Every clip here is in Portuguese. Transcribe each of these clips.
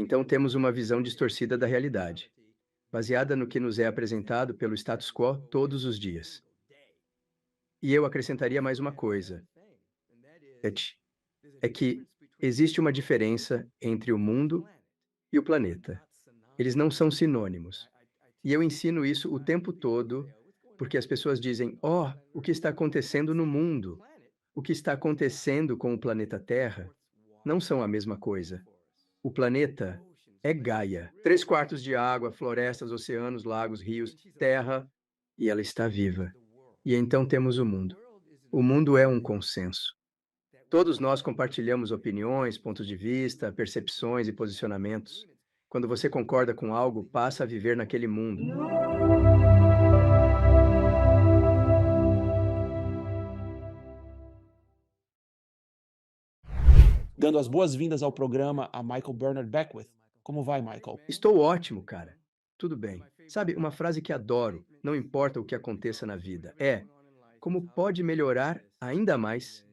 Então temos uma visão distorcida da realidade, baseada no que nos é apresentado pelo status quo todos os dias. E eu acrescentaria mais uma coisa, Et, é que existe uma diferença entre o mundo e o planeta. Eles não são sinônimos. E eu ensino isso o tempo todo, porque as pessoas dizem: "Ó, o que está acontecendo no mundo, o que está acontecendo com o planeta Terra, não são a mesma coisa. O planeta é Gaia, 3/4 de água, florestas, oceanos, lagos, rios, terra, e ela está viva. E então temos o mundo. O mundo é um consenso. Todos nós compartilhamos opiniões, pontos de vista, percepções e posicionamentos. Quando você concorda com algo, passa a viver naquele mundo. Dando as boas-vindas ao programa a Michael Bernard Beckwith. Como vai, Michael? Estou ótimo, cara. Tudo bem. Sabe, uma frase que adoro, não importa o que aconteça na vida, é: como pode melhorar ainda mais?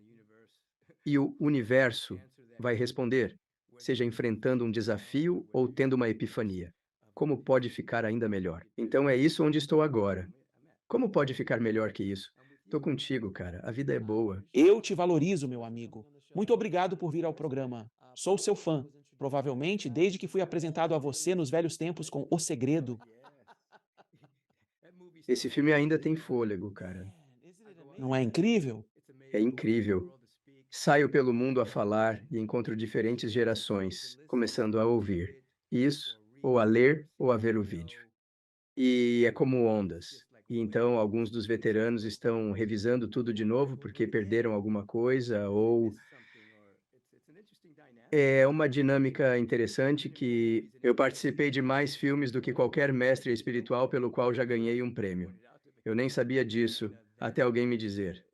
E o universo vai responder, seja enfrentando um desafio ou tendo uma epifania. Como pode ficar ainda melhor? Então é isso onde estou agora. Como pode ficar melhor que isso? Tô contigo, cara. A vida é boa. Eu te valorizo, meu amigo. Muito obrigado por vir ao programa. Sou seu fã, provavelmente desde que fui apresentado a você nos velhos tempos com O Segredo. Esse filme ainda tem fôlego, cara. Não é incrível? É incrível. Saio pelo mundo a falar e encontro diferentes gerações, começando a ouvir isso, ou a ler, ou a ver o vídeo. E é como ondas. E então alguns dos veteranos estão revisando tudo de novo porque perderam alguma coisa, ou é uma dinâmica interessante que eu participei de mais filmes do que qualquer mestre espiritual pelo qual já ganhei um prêmio. Eu nem sabia disso até alguém me dizer.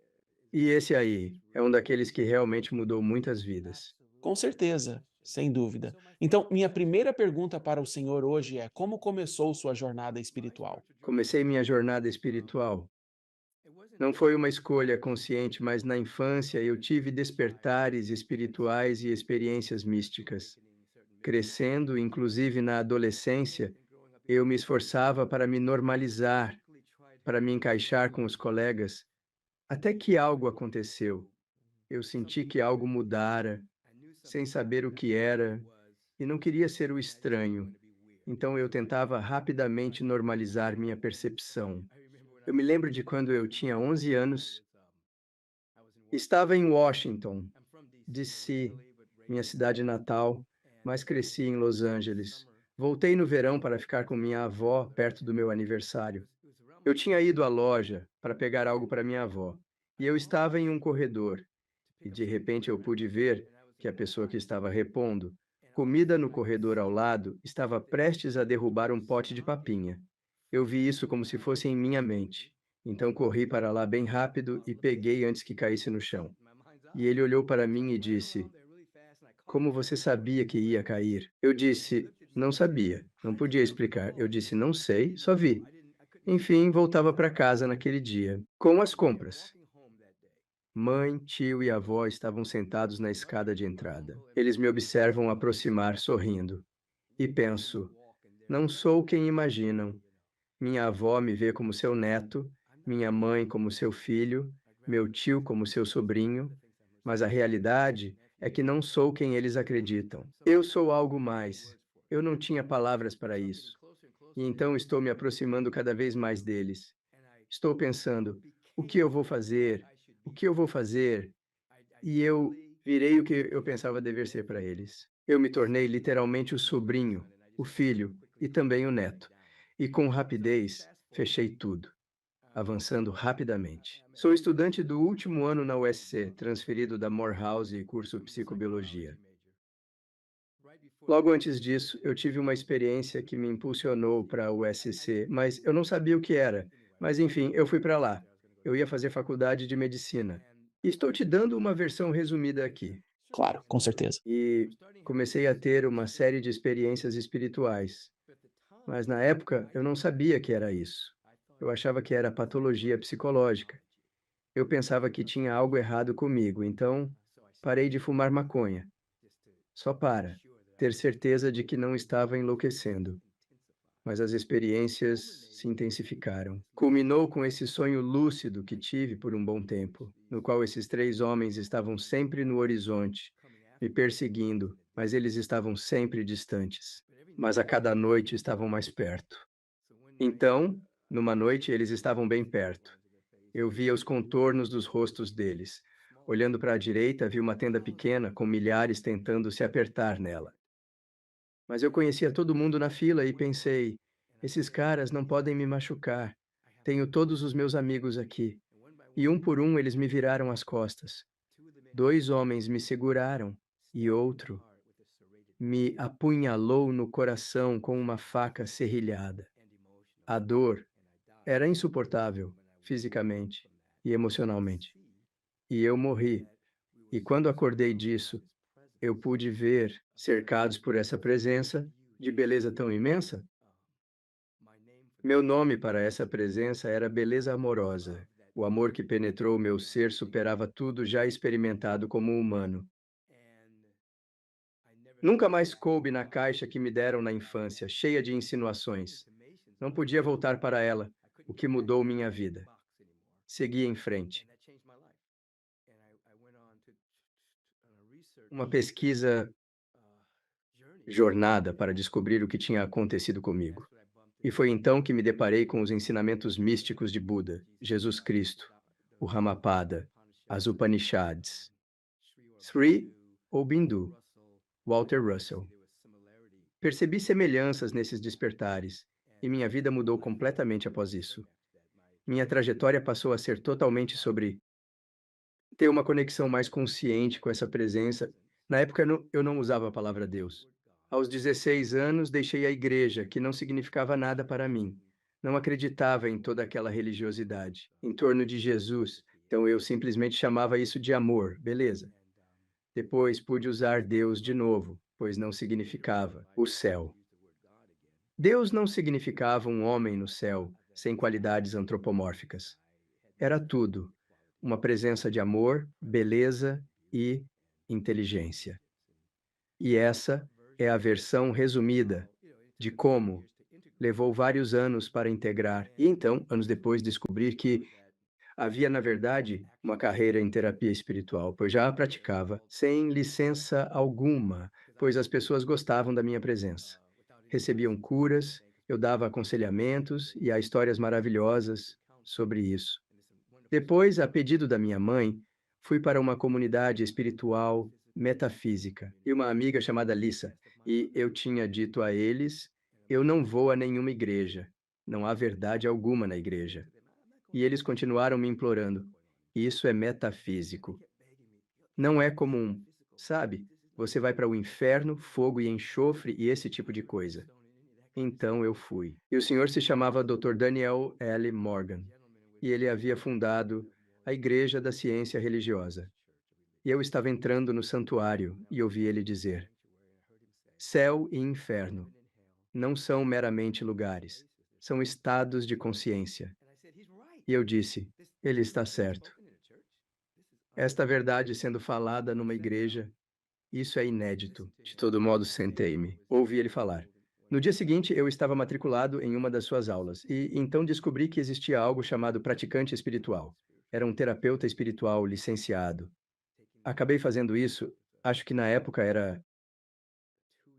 E esse aí é um daqueles que realmente mudou muitas vidas. Com certeza, sem dúvida. Então, minha primeira pergunta para o senhor hoje é: como começou sua jornada espiritual? Comecei minha jornada espiritual. Não foi uma escolha consciente, mas na infância eu tive despertares espirituais e experiências místicas. Crescendo, inclusive na adolescência, eu me esforçava para me normalizar, para me encaixar com os colegas, até que algo aconteceu. Eu senti que algo mudara, sem saber o que era, e não queria ser o estranho. Então eu tentava rapidamente normalizar minha percepção. Eu me lembro de quando eu tinha 11 anos, estava em Washington, DC, minha cidade natal, mas cresci em Los Angeles. Voltei no verão para ficar com minha avó perto do meu aniversário. Eu tinha ido à loja para pegar algo para minha avó, e eu estava em um corredor, e de repente eu pude ver que a pessoa que estava repondo comida no corredor ao lado estava prestes a derrubar um pote de papinha. Eu vi isso como se fosse em minha mente. Então corri para lá bem rápido e peguei antes que caísse no chão. E ele olhou para mim e disse: como você sabia que ia cair? Eu disse: não sabia. Não podia explicar. Eu disse: não sei, só vi. Enfim, voltava para casa naquele dia, com as compras. Mãe, tio e avó estavam sentados na escada de entrada. Eles me observam aproximar, sorrindo. E penso: não sou quem imaginam. Minha avó me vê como seu neto, minha mãe como seu filho, meu tio como seu sobrinho, mas a realidade é que não sou quem eles acreditam. Eu sou algo mais. Eu não tinha palavras para isso. E então estou me aproximando cada vez mais deles. Estou pensando: o que eu vou fazer? O que eu vou fazer? E eu virei o que eu pensava dever ser para eles. Eu me tornei literalmente o sobrinho, o filho e também o neto. E com rapidez, fechei tudo, avançando rapidamente. Sou estudante do último ano na USC, transferido da Morehouse e curso Psicobiologia. Logo antes disso, eu tive uma experiência que me impulsionou para a USC, mas eu não sabia o que era. Mas enfim, eu fui para lá. Eu ia fazer faculdade de medicina. E estou te dando uma versão resumida aqui. Claro, com certeza. E comecei a ter uma série de experiências espirituais. Mas na época eu não sabia que era isso. Eu achava que era patologia psicológica. Eu pensava que tinha algo errado comigo, então parei de fumar maconha. Só para. ter certeza de que não estava enlouquecendo, mas as experiências se intensificaram. Culminou com esse sonho lúcido que tive por um bom tempo, no qual esses três homens estavam sempre no horizonte, me perseguindo, mas eles estavam sempre distantes. Mas a cada noite estavam mais perto. Então, numa noite, eles estavam bem perto. Eu via os contornos dos rostos deles. Olhando para a direita, vi uma tenda pequena com milhares tentando se apertar nela. Mas eu conhecia todo mundo na fila e pensei: esses caras não podem me machucar. Tenho todos os meus amigos aqui. E um por um eles me viraram as costas. Dois homens me seguraram e outro me apunhalou no coração com uma faca serrilhada. A dor era insuportável, fisicamente e emocionalmente. E eu morri. E quando acordei disso, eu pude ver, cercados por essa presença de beleza tão imensa. Meu nome para essa presença era beleza amorosa. O amor que penetrou meu ser superava tudo já experimentado como humano. Nunca mais coube na caixa que me deram na infância, cheia de insinuações. Não podia voltar para ela, o que mudou minha vida. Segui em frente. Uma pesquisa jornada para descobrir o que tinha acontecido comigo. E foi então que me deparei com os ensinamentos místicos de Buda, Jesus Cristo, o Ramapada, as Upanishads, Sri Aurobindo, Walter Russell. Percebi semelhanças nesses despertares, e minha vida mudou completamente após isso. Minha trajetória passou a ser totalmente sobre ter uma conexão mais consciente com essa presença. Na época, eu não usava a palavra Deus. Aos 16 anos, deixei a igreja, que não significava nada para mim. Não acreditava em toda aquela religiosidade em torno de Jesus, então eu simplesmente chamava isso de amor, beleza. Depois pude usar Deus de novo, pois não significava o céu. Deus não significava um homem no céu, sem qualidades antropomórficas. Era tudo, uma presença de amor, beleza e inteligência. E essa é a versão resumida de como levou vários anos para integrar e então, anos depois, descobrir que havia, na verdade, uma carreira em terapia espiritual, pois já a praticava sem licença alguma, pois as pessoas gostavam da minha presença. Recebiam curas, eu dava aconselhamentos e há histórias maravilhosas sobre isso. Depois, a pedido da minha mãe, fui para uma comunidade espiritual metafísica e uma amiga chamada Lisa, e eu tinha dito a eles: eu não vou a nenhuma igreja, não há verdade alguma na igreja. E eles continuaram me implorando: isso é metafísico, não é comum, sabe? Você vai para o inferno, fogo e enxofre e esse tipo de coisa. Então eu fui. E o senhor se chamava Dr. Daniel L. Morgan, e ele havia fundado a Igreja da Ciência Religiosa. E eu estava entrando no santuário e ouvi ele dizer: céu e inferno não são meramente lugares, são estados de consciência. E eu disse: ele está certo. Esta verdade sendo falada numa igreja, isso é inédito. De todo modo, sentei-me. Ouvi ele falar. No dia seguinte, eu estava matriculado em uma das suas aulas, e então descobri que existia algo chamado praticante espiritual. Era um terapeuta espiritual licenciado. Acabei fazendo isso, acho que na época era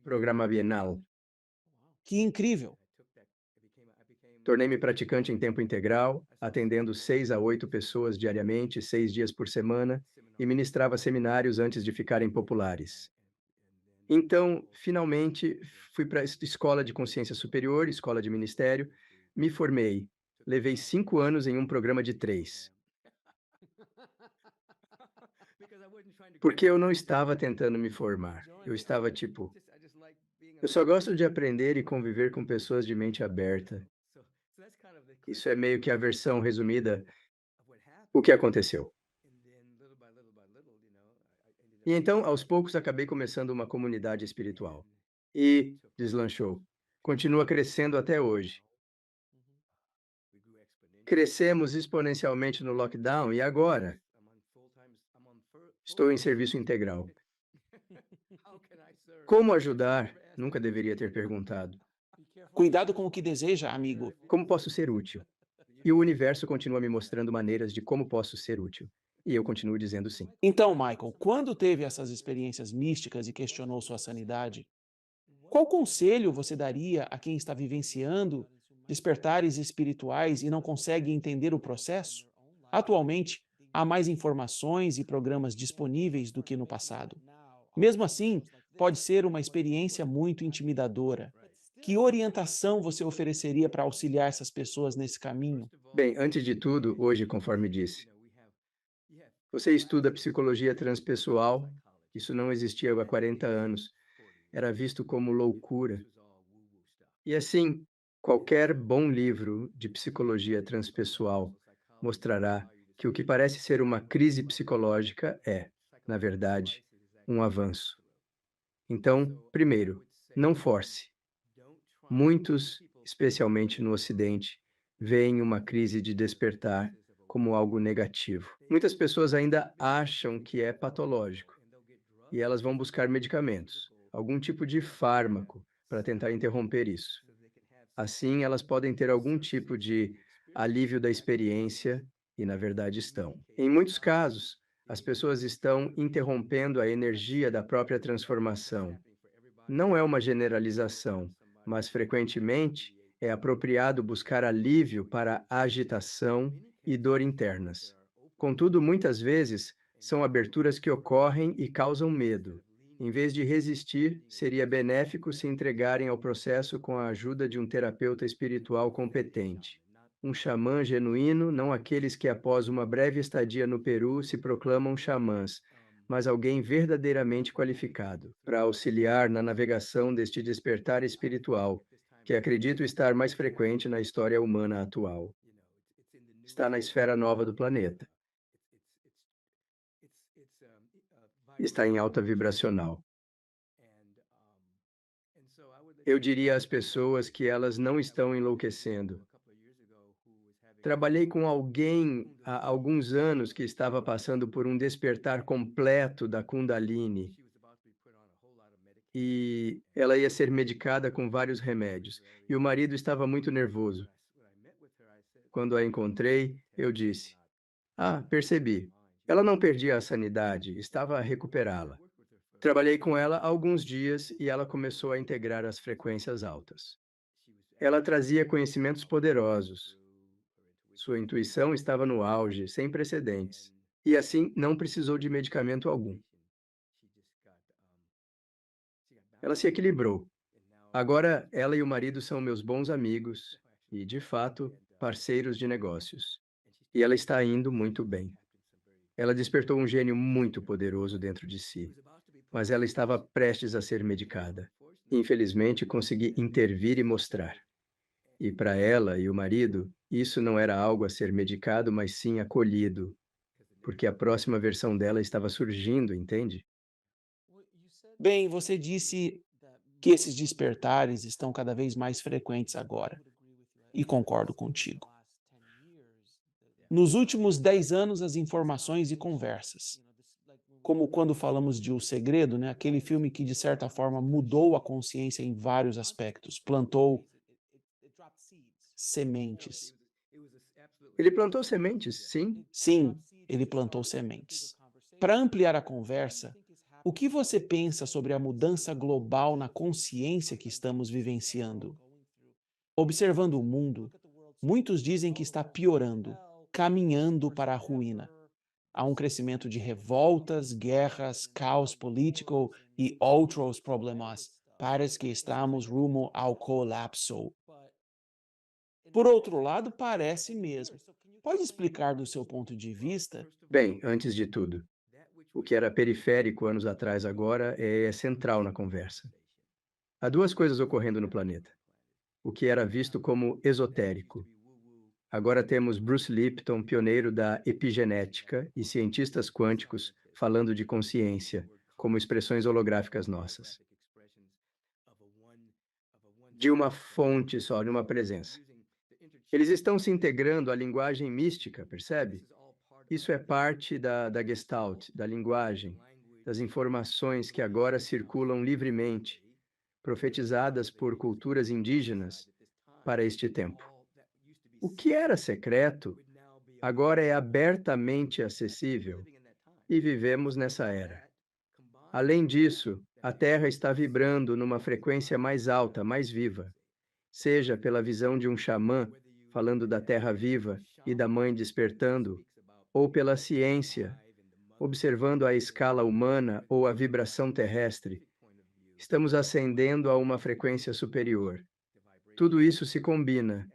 programa bienal. Que incrível! Tornei-me praticante em tempo integral, atendendo 6 a 8 pessoas diariamente, 6 dias por semana, e ministrava seminários antes de ficarem populares. Então, finalmente, fui para a escola de consciência superior, escola de ministério, me formei. Levei 5 anos em um programa de 3, porque eu não estava tentando me formar. Eu estava tipo, eu só gosto de aprender e conviver com pessoas de mente aberta. Isso é meio que a versão resumida o que aconteceu. E então, aos poucos, acabei começando uma comunidade espiritual. E deslanchou. Continua crescendo até hoje. Crescemos exponencialmente no lockdown e agora estou em serviço integral. Como ajudar? Nunca deveria ter perguntado. Cuidado com o que deseja, amigo. Como posso ser útil? E o universo continua me mostrando maneiras de como posso ser útil. E eu continuo dizendo sim. Então, Michael, quando teve essas experiências místicas e questionou sua sanidade, qual conselho você daria a quem está vivenciando despertares espirituais e não consegue entender o processo? Atualmente, há mais informações e programas disponíveis do que no passado. Mesmo assim, pode ser uma experiência muito intimidadora. Que orientação você ofereceria para auxiliar essas pessoas nesse caminho? Bem, antes de tudo, hoje, conforme disse, você estuda psicologia transpessoal. Isso não existia há 40 anos. Era visto como loucura. E assim, qualquer bom livro de psicologia transpessoal mostrará que o que parece ser uma crise psicológica é, na verdade, um avanço. Então, primeiro, não force. Muitos, especialmente no Ocidente, veem uma crise de despertar como algo negativo. Muitas pessoas ainda acham que é patológico e elas vão buscar medicamentos, algum tipo de fármaco, para tentar interromper isso. Assim, elas podem ter algum tipo de alívio da experiência e, na verdade, estão. Em muitos casos, as pessoas estão interrompendo a energia da própria transformação. Não é uma generalização, mas frequentemente é apropriado buscar alívio para agitação e dor internas. Contudo, muitas vezes são aberturas que ocorrem e causam medo. Em vez de resistir, seria benéfico se entregarem ao processo com a ajuda de um terapeuta espiritual competente. Um xamã genuíno, não aqueles que após uma breve estadia no Peru se proclamam xamãs, mas alguém verdadeiramente qualificado para auxiliar na navegação deste despertar espiritual, que acredito estar mais frequente na história humana atual. Está na esfera nova do planeta. Está em alta vibracional. Eu diria às pessoas que elas não estão enlouquecendo. Trabalhei com alguém há alguns anos que estava passando por um despertar completo da Kundalini e ela ia ser medicada com vários remédios. E o marido estava muito nervoso. Quando a encontrei, eu disse: Ah, percebi. Ela não perdia a sanidade, estava a recuperá-la. Trabalhei com ela alguns dias e ela começou a integrar as frequências altas. Ela trazia conhecimentos poderosos. Sua intuição estava no auge, sem precedentes. E assim não precisou de medicamento algum. Ela se equilibrou. Agora ela e o marido são meus bons amigos e, de fato, parceiros de negócios. E ela está indo muito bem. Ela despertou um gênio muito poderoso dentro de si, mas ela estava prestes a ser medicada. Infelizmente, consegui intervir e mostrar. E para ela e o marido, isso não era algo a ser medicado, mas sim acolhido, porque a próxima versão dela estava surgindo, entende? Bem, você disse que esses despertares estão cada vez mais frequentes agora, e concordo contigo. Nos últimos 10 anos, as informações e conversas, como quando falamos de O Segredo, né, aquele filme que, de certa forma, mudou a consciência em vários aspectos, plantou sementes. Ele plantou sementes, sim. Sim, ele plantou sementes. Para ampliar a conversa, o que você pensa sobre a mudança global na consciência que estamos vivenciando? Observando o mundo, muitos dizem que está piorando, caminhando para a ruína. Há um crescimento de revoltas, guerras, caos político e outros problemas. Parece que estamos rumo ao colapso. Por outro lado, parece mesmo. Pode explicar do seu ponto de vista? Bem, antes de tudo, o que era periférico anos atrás agora é central na conversa. Há duas coisas ocorrendo no planeta. O que era visto como esotérico. Agora temos Bruce Lipton, pioneiro da epigenética, e cientistas quânticos falando de consciência, como expressões holográficas nossas. De uma fonte só, de uma presença. Eles estão se integrando à linguagem mística, percebe? Isso é parte da Gestalt, da linguagem. das informações que agora circulam livremente, profetizadas por culturas indígenas para este tempo. O que era secreto agora é abertamente acessível e vivemos nessa era. Além disso, a Terra está vibrando numa frequência mais alta, mais viva, seja pela visão de um xamã falando da Terra viva e da Mãe despertando, ou pela ciência, observando a escala humana ou a vibração terrestre. Estamos ascendendo a uma frequência superior. Tudo isso se combina,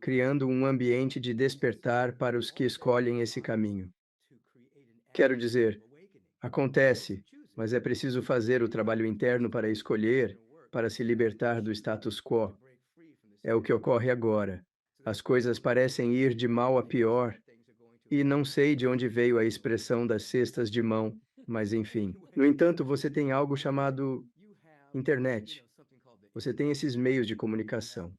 criando um ambiente de despertar para os que escolhem esse caminho. Quero dizer, acontece, mas é preciso fazer o trabalho interno para escolher, para se libertar do status quo. É o que ocorre agora. As coisas parecem ir de mal a pior, e não sei de onde veio a expressão das cestas de mão, mas enfim. No entanto, você tem algo chamado internet. Você tem esses meios de comunicação.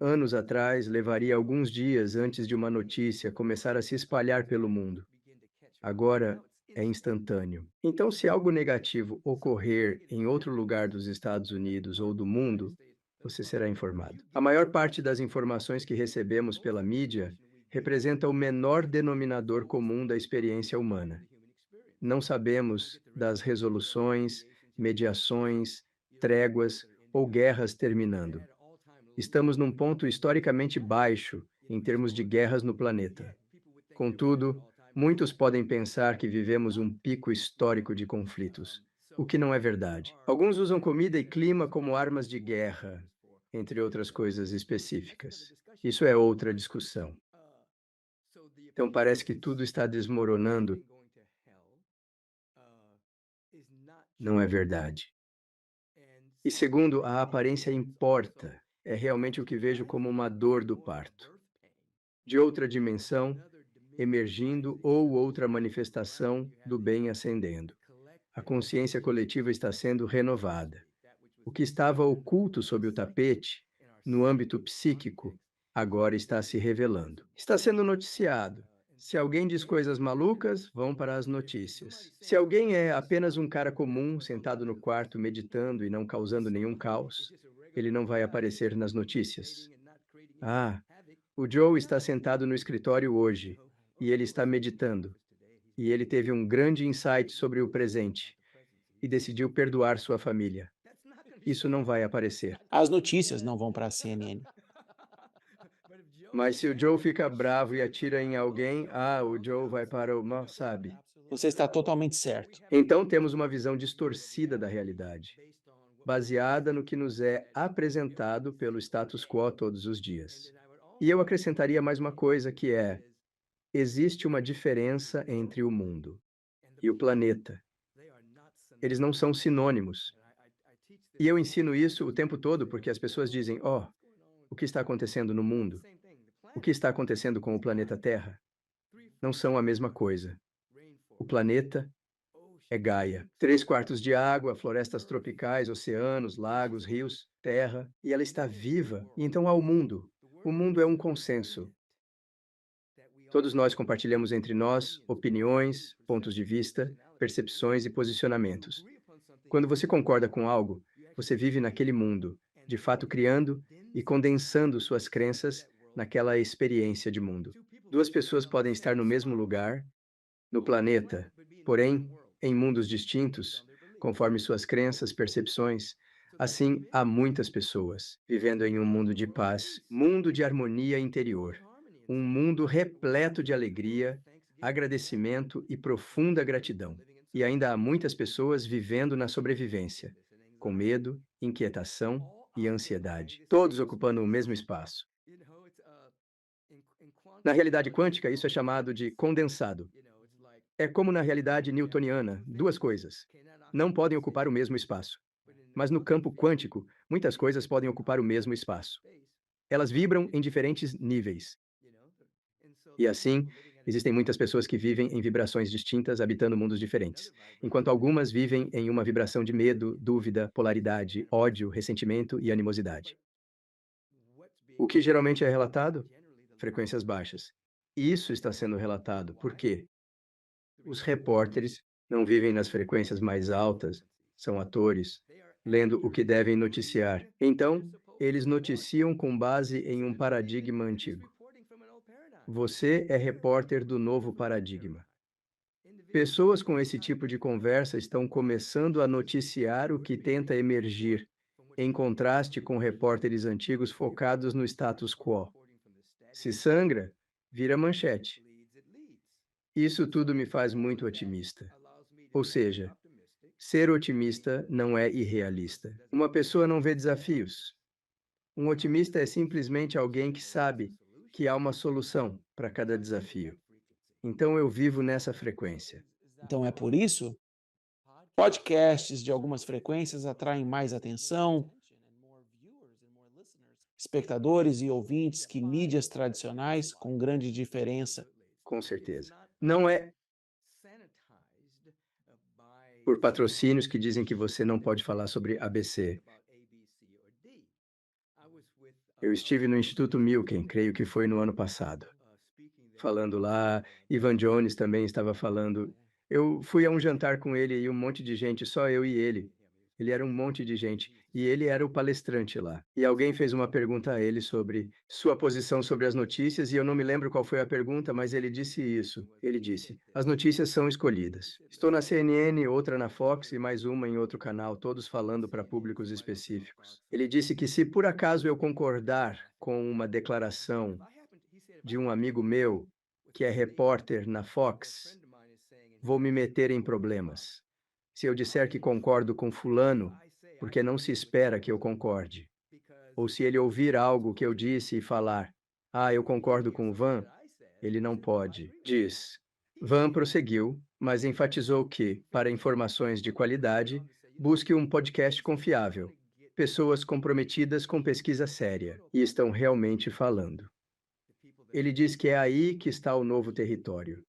Anos atrás, levaria alguns dias antes de uma notícia começar a se espalhar pelo mundo. Agora é instantâneo. Então, se algo negativo ocorrer em outro lugar dos Estados Unidos ou do mundo, você será informado. A maior parte das informações que recebemos pela mídia representa o menor denominador comum da experiência humana. Não sabemos das resoluções, mediações, tréguas ou guerras terminando. Estamos num ponto historicamente baixo em termos de guerras no planeta. Contudo, muitos podem pensar que vivemos um pico histórico de conflitos, o que não é verdade. Alguns usam comida e clima como armas de guerra, entre outras coisas específicas. Isso é outra discussão. Então parece que tudo está desmoronando. Não é verdade. E segundo, a aparência importa. É realmente o que vejo como uma dor do parto. De outra dimensão, emergindo ou outra manifestação do bem ascendendo. A consciência coletiva está sendo renovada. O que estava oculto sob o tapete, no âmbito psíquico, agora está se revelando. Está sendo noticiado. Se alguém diz coisas malucas, vão para as notícias. Se alguém é apenas um cara comum, sentado no quarto meditando e não causando nenhum caos, ele não vai aparecer nas notícias. Ah, o Joe está sentado no escritório hoje e ele está meditando. E ele teve um grande insight sobre o presente e decidiu perdoar sua família. Isso não vai aparecer. As notícias não vão para a CNN. Mas se o Joe fica bravo e atira em alguém, o Joe vai para o mal, sabe? Você está totalmente certo. Então temos uma visão distorcida da realidade, baseada no que nos é apresentado pelo status quo todos os dias. E eu acrescentaria mais uma coisa que é: existe uma diferença entre o mundo e o planeta. Eles não são sinônimos. E eu ensino isso o tempo todo porque as pessoas dizem: "Ó, o que está acontecendo no mundo? O que está acontecendo com o planeta Terra?" Não são a mesma coisa. O planeta é Gaia. 3/4 de água, florestas tropicais, oceanos, lagos, rios, terra, e ela está viva. E então há o mundo. O mundo é um consenso. Todos nós compartilhamos entre nós opiniões, pontos de vista, percepções e posicionamentos. Quando você concorda com algo, você vive naquele mundo, de fato criando e condensando suas crenças naquela experiência de mundo. Duas pessoas podem estar no mesmo lugar, no planeta, porém, em mundos distintos, conforme suas crenças, percepções. Assim, há muitas pessoas vivendo em um mundo de paz, mundo de harmonia interior, um mundo repleto de alegria, agradecimento e profunda gratidão. E ainda há muitas pessoas vivendo na sobrevivência, com medo, inquietação e ansiedade, todos ocupando o mesmo espaço. Na realidade quântica, isso é chamado de condensado. É como na realidade newtoniana, duas coisas não podem ocupar o mesmo espaço. Mas no campo quântico, muitas coisas podem ocupar o mesmo espaço. Elas vibram em diferentes níveis. E assim, existem muitas pessoas que vivem em vibrações distintas, habitando mundos diferentes, enquanto algumas vivem em uma vibração de medo, dúvida, polaridade, ódio, ressentimento e animosidade. O que geralmente é relatado? Frequências baixas. E isso está sendo relatado. Por quê? Os repórteres não vivem nas frequências mais altas, são atores, lendo o que devem noticiar. Então, eles noticiam com base em um paradigma antigo. Você é repórter do novo paradigma. Pessoas com esse tipo de conversa estão começando a noticiar o que tenta emergir, em contraste com repórteres antigos focados no status quo. Se sangra, vira manchete. Isso tudo me faz muito otimista. Ou seja, ser otimista não é irrealista. Uma pessoa não vê desafios. Um otimista é simplesmente alguém que sabe que há uma solução para cada desafio. Então eu vivo nessa frequência. Então é por isso, podcasts de algumas frequências atraem mais atenção, espectadores e ouvintes que mídias tradicionais, com grande diferença. Com certeza. Não é por patrocínios que dizem que você não pode falar sobre ABC. Eu estive no Instituto Milken, creio que foi no ano passado, falando lá. Ivan Jones também estava falando. Eu fui a um jantar com ele e um monte de gente, só eu e ele. Ele era um monte de gente e ele era o palestrante lá. E alguém fez uma pergunta a ele sobre sua posição sobre as notícias e eu não me lembro qual foi a pergunta, mas ele disse isso. Ele disse: "As notícias são escolhidas. Estou na CNN, outra na Fox e mais uma em outro canal, todos falando para públicos específicos." Ele disse que se por acaso eu concordar com uma declaração de um amigo meu, que é repórter na Fox, vou me meter em problemas. Se eu disser que concordo com fulano, porque não se espera que eu concorde. Ou se ele ouvir algo que eu disse e falar, ah, eu concordo com o Van, ele não pode. Diz. Van prosseguiu, mas enfatizou que, para informações de qualidade, busque um podcast confiável. Pessoas comprometidas com pesquisa séria e estão realmente falando. Ele diz que é aí que está o novo território.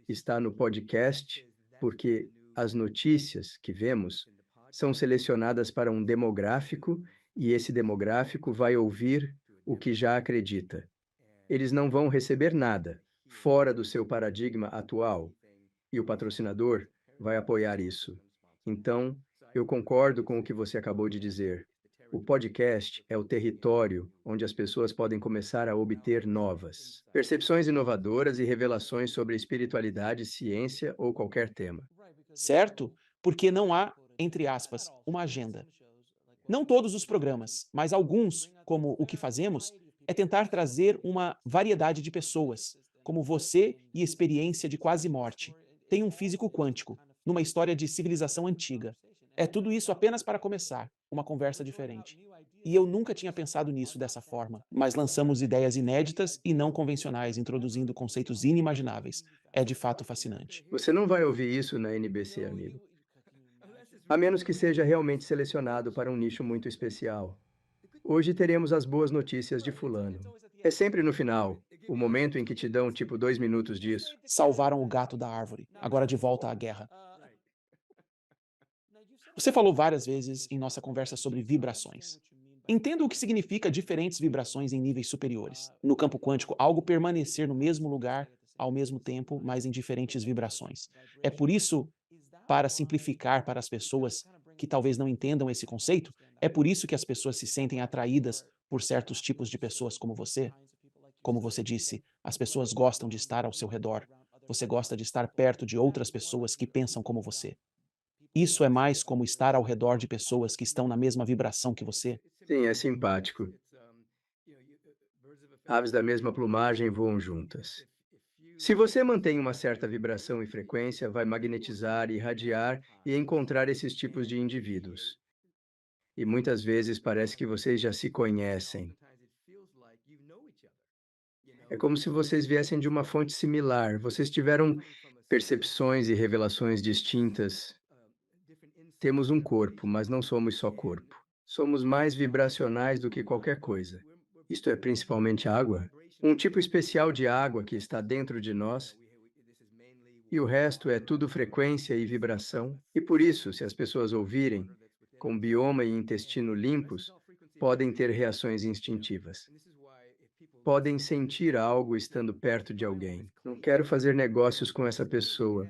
Está no podcast, porque as notícias que vemos são selecionadas para um demográfico e esse demográfico vai ouvir o que já acredita. Eles não vão receber nada fora do seu paradigma atual e o patrocinador vai apoiar isso. Então, eu concordo com o que você acabou de dizer. O podcast é o território onde as pessoas podem começar a obter novas percepções inovadoras e revelações sobre espiritualidade, ciência ou qualquer tema. Certo? Porque não há, entre aspas, uma agenda. Não todos os programas, mas alguns, como o que fazemos, é tentar trazer uma variedade de pessoas, como você e experiência de quase morte. Tem um físico quântico, numa história de civilização antiga. É tudo isso apenas para começar, uma conversa diferente. E eu nunca tinha pensado nisso dessa forma, mas lançamos ideias inéditas e não convencionais, introduzindo conceitos inimagináveis. É de fato fascinante. Você não vai ouvir isso na NBC, amigo. A menos que seja realmente selecionado para um nicho muito especial. Hoje teremos as boas notícias de fulano. É sempre no final, o momento em que te dão tipo 2 minutos disso. Salvaram o gato da árvore, agora de volta à guerra. Você falou várias vezes em nossa conversa sobre vibrações. Entendo o que significa diferentes vibrações em níveis superiores. No campo quântico, algo permanecer no mesmo lugar ao mesmo tempo, mas em diferentes vibrações. É por isso, para simplificar para as pessoas que talvez não entendam esse conceito, é por isso que as pessoas se sentem atraídas por certos tipos de pessoas como você. Como você disse, as pessoas gostam de estar ao seu redor. Você gosta de estar perto de outras pessoas que pensam como você. Isso é mais como estar ao redor de pessoas que estão na mesma vibração que você? Sim, é simpático. Aves da mesma plumagem voam juntas. Se você mantém uma certa vibração e frequência, vai magnetizar, irradiar e encontrar esses tipos de indivíduos. E muitas vezes parece que vocês já se conhecem. É como se vocês viessem de uma fonte similar. Vocês tiveram percepções e revelações distintas. Temos um corpo, mas não somos só corpo. Somos mais vibracionais do que qualquer coisa. Isto é principalmente água, um tipo especial de água que está dentro de nós, e o resto é tudo frequência e vibração. E por isso, se as pessoas ouvirem, com bioma e intestino limpos, podem ter reações instintivas. Podem sentir algo estando perto de alguém. Não quero fazer negócios com essa pessoa.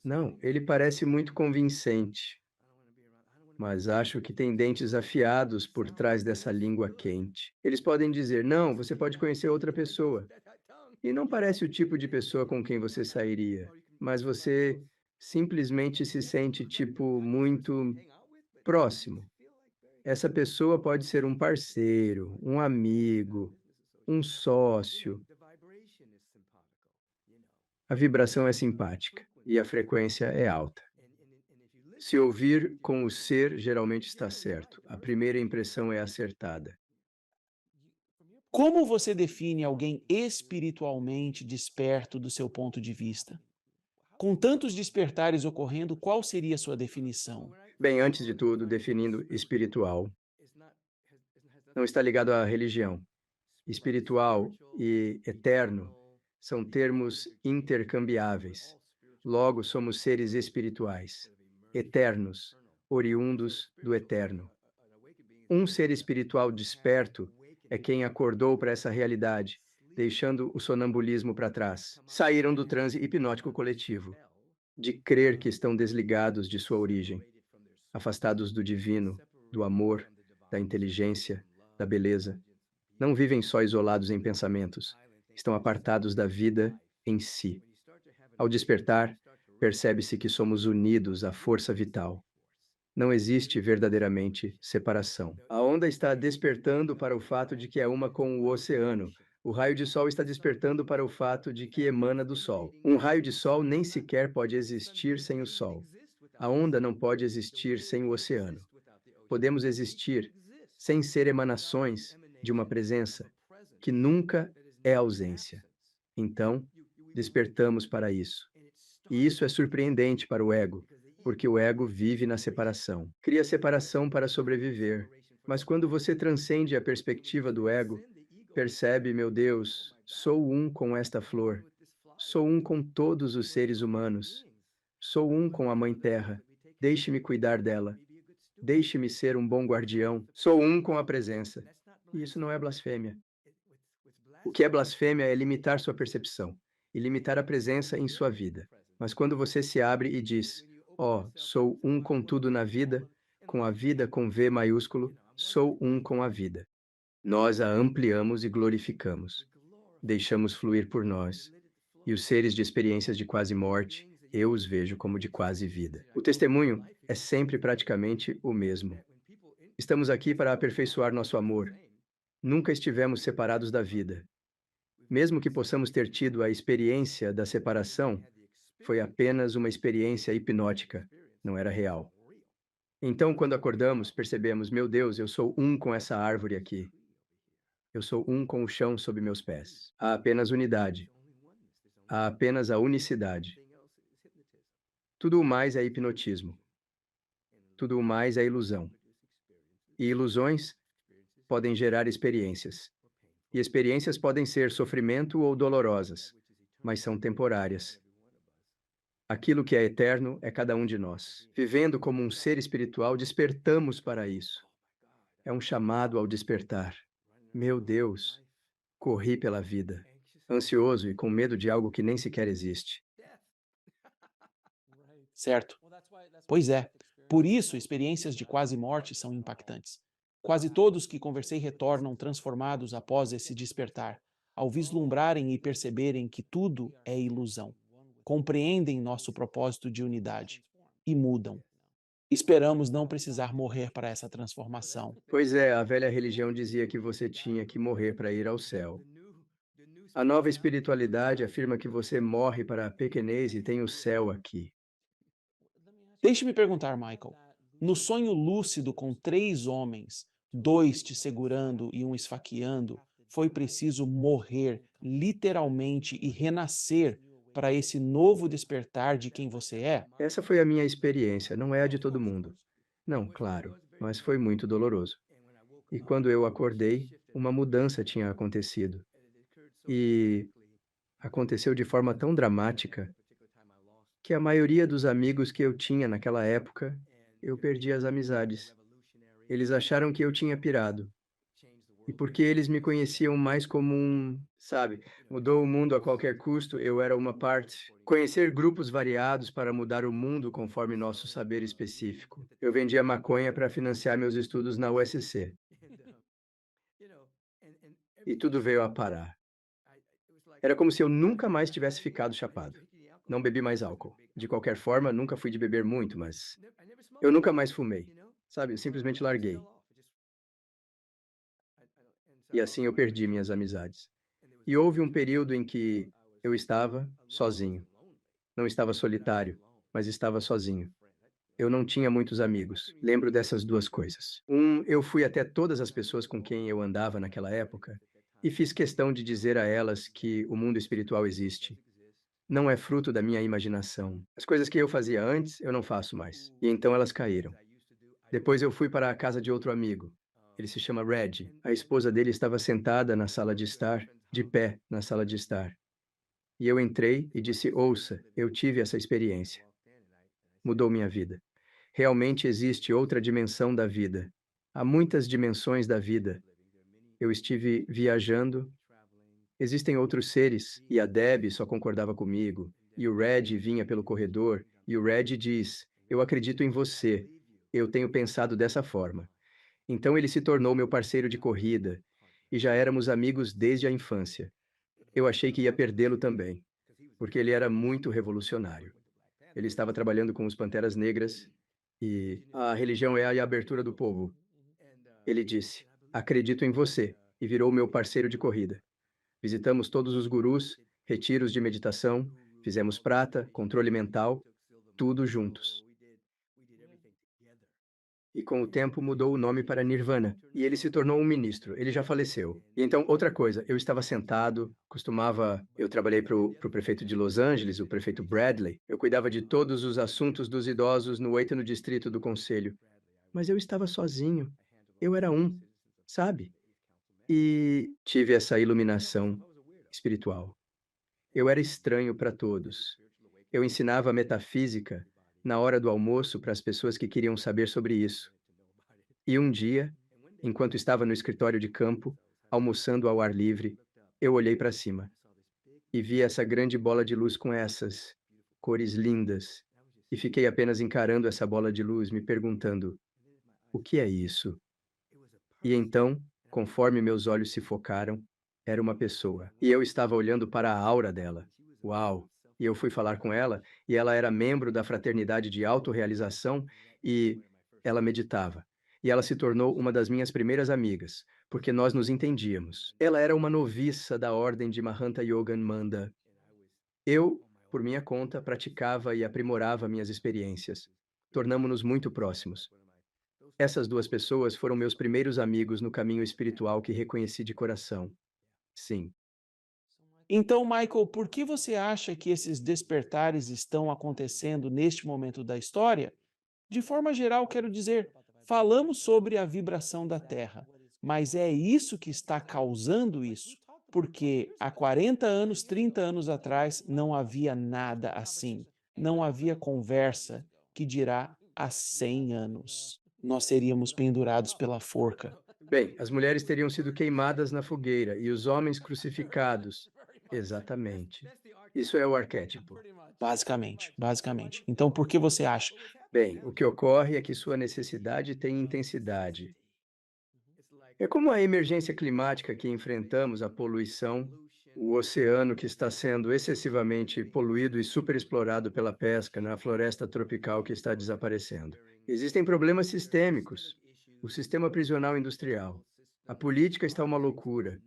Não, ele parece muito convincente, mas acho que tem dentes afiados por trás dessa língua quente. Eles podem dizer: não, você pode conhecer outra pessoa. E não parece o tipo de pessoa com quem você sairia, mas você simplesmente se sente, tipo, muito próximo. Essa pessoa pode ser um parceiro, um amigo, um sócio. A vibração é simpática e a frequência é alta. Se ouvir com o ser, geralmente está certo. A primeira impressão é acertada. Como você define alguém espiritualmente desperto do seu ponto de vista? Com tantos despertares ocorrendo, qual seria a sua definição? Bem, antes de tudo, definindo espiritual, não está ligado à religião. Espiritual e eterno são termos intercambiáveis. Logo, somos seres espirituais, eternos, oriundos do eterno. Um ser espiritual desperto é quem acordou para essa realidade, deixando o sonambulismo para trás. Saíram do transe hipnótico coletivo, de crer que estão desligados de sua origem, afastados do divino, do amor, da inteligência, da beleza. Não vivem só isolados em pensamentos, estão apartados da vida em si. Ao despertar, percebe-se que somos unidos à força vital. Não existe verdadeiramente separação. A onda está despertando para o fato de que é uma com o oceano. O raio de sol está despertando para o fato de que emana do sol. Um raio de sol nem sequer pode existir sem o sol. A onda não pode existir sem o oceano. Podemos existir sem ser emanações de uma presença que nunca é ausência. Então, despertamos para isso. E isso é surpreendente para o ego, porque o ego vive na separação. Cria separação para sobreviver. Mas quando você transcende a perspectiva do ego, percebe, meu Deus, sou um com esta flor. Sou um com todos os seres humanos. Sou um com a Mãe Terra. Deixe-me cuidar dela. Deixe-me ser um bom guardião. Sou um com a presença. E isso não é blasfêmia. O que é blasfêmia é limitar sua percepção e limitar a presença em sua vida. Mas quando você se abre e diz: ó, sou um com tudo na vida, com a vida com V maiúsculo, sou um com a vida. Nós a ampliamos e glorificamos. Deixamos fluir por nós. E os seres de experiências de quase morte, eu os vejo como de quase vida. O testemunho é sempre praticamente o mesmo. Estamos aqui para aperfeiçoar nosso amor. Nunca estivemos separados da vida. Mesmo que possamos ter tido a experiência da separação, foi apenas uma experiência hipnótica, não era real. Então, quando acordamos, percebemos: meu Deus, eu sou um com essa árvore aqui. Eu sou um com o chão sob meus pés. Há apenas unidade. Há apenas a unicidade. Tudo o mais é hipnotismo. Tudo o mais é ilusão. E ilusões podem gerar experiências. E experiências podem ser sofrimento ou dolorosas, mas são temporárias. Aquilo que é eterno é cada um de nós. Vivendo como um ser espiritual, despertamos para isso. É um chamado ao despertar. Meu Deus, corri pela vida, ansioso e com medo de algo que nem sequer existe. Certo? Pois é. Por isso, experiências de quase morte são impactantes. Quase todos que conversei retornam transformados após esse despertar, ao vislumbrarem e perceberem que tudo é ilusão. Compreendem nosso propósito de unidade e mudam. Esperamos não precisar morrer para essa transformação. Pois é, a velha religião dizia que você tinha que morrer para ir ao céu. A nova espiritualidade afirma que você morre para a pequenez e tem o céu aqui. Deixe-me perguntar, Michael. No sonho lúcido com três homens, dois te segurando e um esfaqueando, foi preciso morrer literalmente e renascer para esse novo despertar de quem você é? Essa foi a minha experiência, não é a de todo mundo. Não, claro, mas foi muito doloroso. E quando eu acordei, uma mudança tinha acontecido. E aconteceu de forma tão dramática que a maioria dos amigos que eu tinha naquela época, eu perdi as amizades. Eles acharam que eu tinha pirado. E porque eles me conheciam mais como um, sabe, mudou o mundo a qualquer custo, eu era uma parte. Conhecer grupos variados para mudar o mundo conforme nosso saber específico. Eu vendia maconha para financiar meus estudos na USC. E tudo veio a parar. Era como se eu nunca mais tivesse ficado chapado. Não bebi mais álcool. De qualquer forma, nunca fui de beber muito, mas eu nunca mais fumei. Sabe, eu simplesmente larguei. E assim eu perdi minhas amizades. E houve um período em que eu estava sozinho. Não estava solitário, mas estava sozinho. Eu não tinha muitos amigos. Lembro dessas duas coisas. Eu fui até todas as pessoas com quem eu andava naquela época e fiz questão de dizer a elas que o mundo espiritual existe. Não é fruto da minha imaginação. As coisas que eu fazia antes, eu não faço mais. E então elas caíram. Depois eu fui para a casa de outro amigo. Ele se chama Red. A esposa dele estava sentada na sala de estar, de pé na sala de estar. E eu entrei e disse: Ouça, eu tive essa experiência. Mudou minha vida. Realmente existe outra dimensão da vida. Há muitas dimensões da vida. Eu estive viajando. Existem outros seres, e a Deb só concordava comigo, e o Red vinha pelo corredor, e o Red diz: Eu acredito em você. Eu tenho pensado dessa forma. Então ele se tornou meu parceiro de corrida, e já éramos amigos desde a infância. Eu achei que ia perdê-lo também, porque ele era muito revolucionário. Ele estava trabalhando com os Panteras Negras, e a religião é a abertura do povo. Ele disse: Acredito em você, e virou meu parceiro de corrida. Visitamos todos os gurus, retiros de meditação, fizemos prata, controle mental, tudo juntos. E com o tempo mudou o nome para Nirvana, e ele se tornou um ministro. Ele já faleceu. E então, outra coisa, eu estava sentado, eu trabalhei para o prefeito de Los Angeles, o prefeito Bradley. Eu cuidava de todos os assuntos dos idosos no 8º distrito do conselho. Mas eu estava sozinho. Eu era um, sabe? E tive essa iluminação espiritual. Eu era estranho para todos. Eu ensinava metafísica na hora do almoço para as pessoas que queriam saber sobre isso. E um dia, enquanto estava no escritório de campo, almoçando ao ar livre, eu olhei para cima e vi essa grande bola de luz com essas cores lindas. E fiquei apenas encarando essa bola de luz, me perguntando: o que é isso? E então, conforme meus olhos se focaram, era uma pessoa. E eu estava olhando para a aura dela. Uau! E eu fui falar com ela, e ela era membro da fraternidade de autorrealização, e ela meditava. E ela se tornou uma das minhas primeiras amigas, porque nós nos entendíamos. Ela era uma noviça da ordem de Mahanta Yoga Manda. Eu, por minha conta, praticava e aprimorava minhas experiências. Tornamo-nos muito próximos. Essas duas pessoas foram meus primeiros amigos no caminho espiritual que reconheci de coração. Sim. Então, Michael, por que você acha que esses despertares estão acontecendo neste momento da história? De forma geral, quero dizer, falamos sobre a vibração da Terra, mas é isso que está causando isso, porque há 40 anos, 30 anos atrás, não havia nada assim. Não havia conversa, que dirá há 100 anos. Nós seríamos pendurados pela forca. Bem, as mulheres teriam sido queimadas na fogueira e os homens crucificados. Exatamente. Isso é o arquétipo. Basicamente, basicamente. Então, por que você acha? Bem, o que ocorre é que sua necessidade tem intensidade. É como a emergência climática que enfrentamos, a poluição, o oceano que está sendo excessivamente poluído e superexplorado pela pesca, na floresta tropical que está desaparecendo. Existem problemas sistêmicos, o sistema prisional industrial. A política está uma loucura.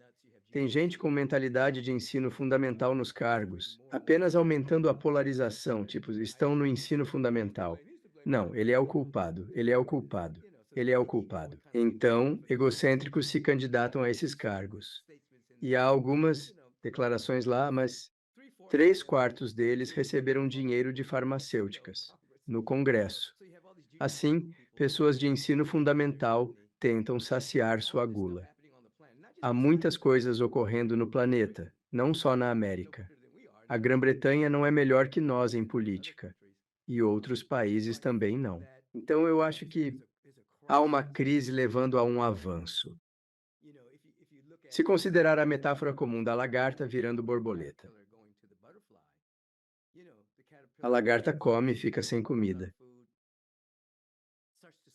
Tem gente com mentalidade de ensino fundamental nos cargos, apenas aumentando a polarização, tipo, estão no ensino fundamental. Não, ele é o culpado, ele é o culpado, ele é o culpado. Então, egocêntricos se candidatam a esses cargos. E há algumas declarações lá, mas 3/4 deles receberam dinheiro de farmacêuticas no Congresso. Assim, pessoas de ensino fundamental tentam saciar sua gula. Há muitas coisas ocorrendo no planeta, não só na América. A Grã-Bretanha não é melhor que nós em política, e outros países também não. Então eu acho que há uma crise levando a um avanço. Se considerar a metáfora comum da lagarta virando borboleta. A lagarta come e fica sem comida.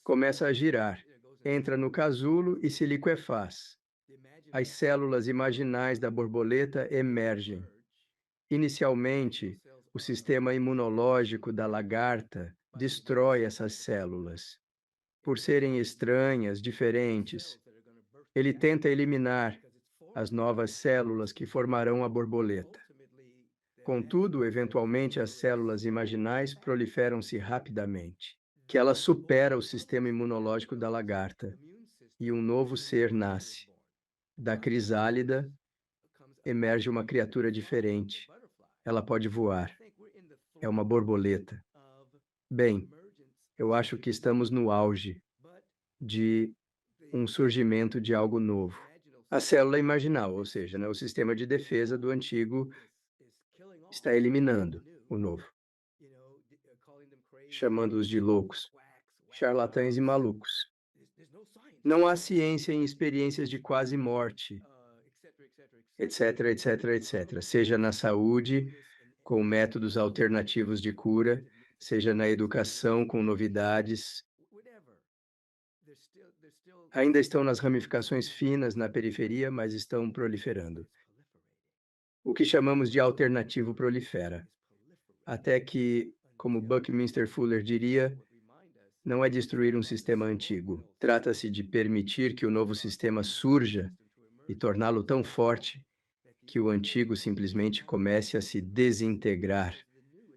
Começa a girar, entra no casulo e se liquefaz. As células imaginais da borboleta emergem. Inicialmente, o sistema imunológico da lagarta destrói essas células. Por serem estranhas, diferentes, ele tenta eliminar as novas células que formarão a borboleta. Contudo, eventualmente, as células imaginais proliferam-se rapidamente, que ela supera o sistema imunológico da lagarta, e um novo ser nasce. Da crisálida emerge uma criatura diferente. Ela pode voar. É uma borboleta. Bem, eu acho que estamos no auge de um surgimento de algo novo. A célula imaginal, ou seja, né, o sistema de defesa do antigo está eliminando o novo, chamando-os de loucos, charlatães e malucos. Não há ciência em experiências de quase morte, etc, etc, etc. Seja na saúde, com métodos alternativos de cura, seja na educação, com novidades. Ainda estão nas ramificações finas na periferia, mas estão proliferando. O que chamamos de alternativo prolifera. Até que, como Buckminster Fuller diria, não é destruir um sistema antigo. Trata-se de permitir que o novo sistema surja e torná-lo tão forte que o antigo simplesmente comece a se desintegrar,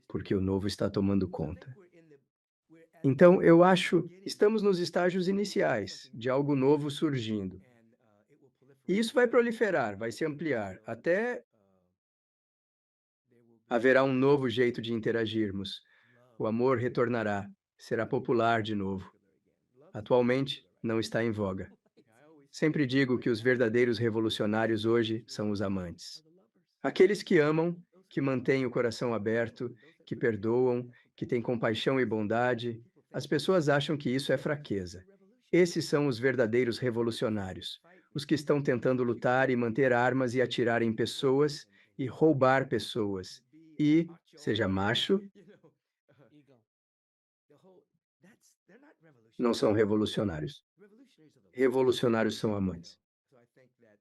porque o novo está tomando conta. Então, eu acho, estamos nos estágios iniciais de algo novo surgindo. E isso vai proliferar, vai se ampliar, até haverá um novo jeito de interagirmos. O amor retornará, será popular de novo. Atualmente, não está em voga. Sempre digo que os verdadeiros revolucionários hoje são os amantes. Aqueles que amam, que mantêm o coração aberto, que perdoam, que têm compaixão e bondade. As pessoas acham que isso é fraqueza. Esses são os verdadeiros revolucionários, os que estão tentando lutar e manter armas e atirar em pessoas e roubar pessoas. E, seja macho, não são revolucionários. Revolucionários são amantes.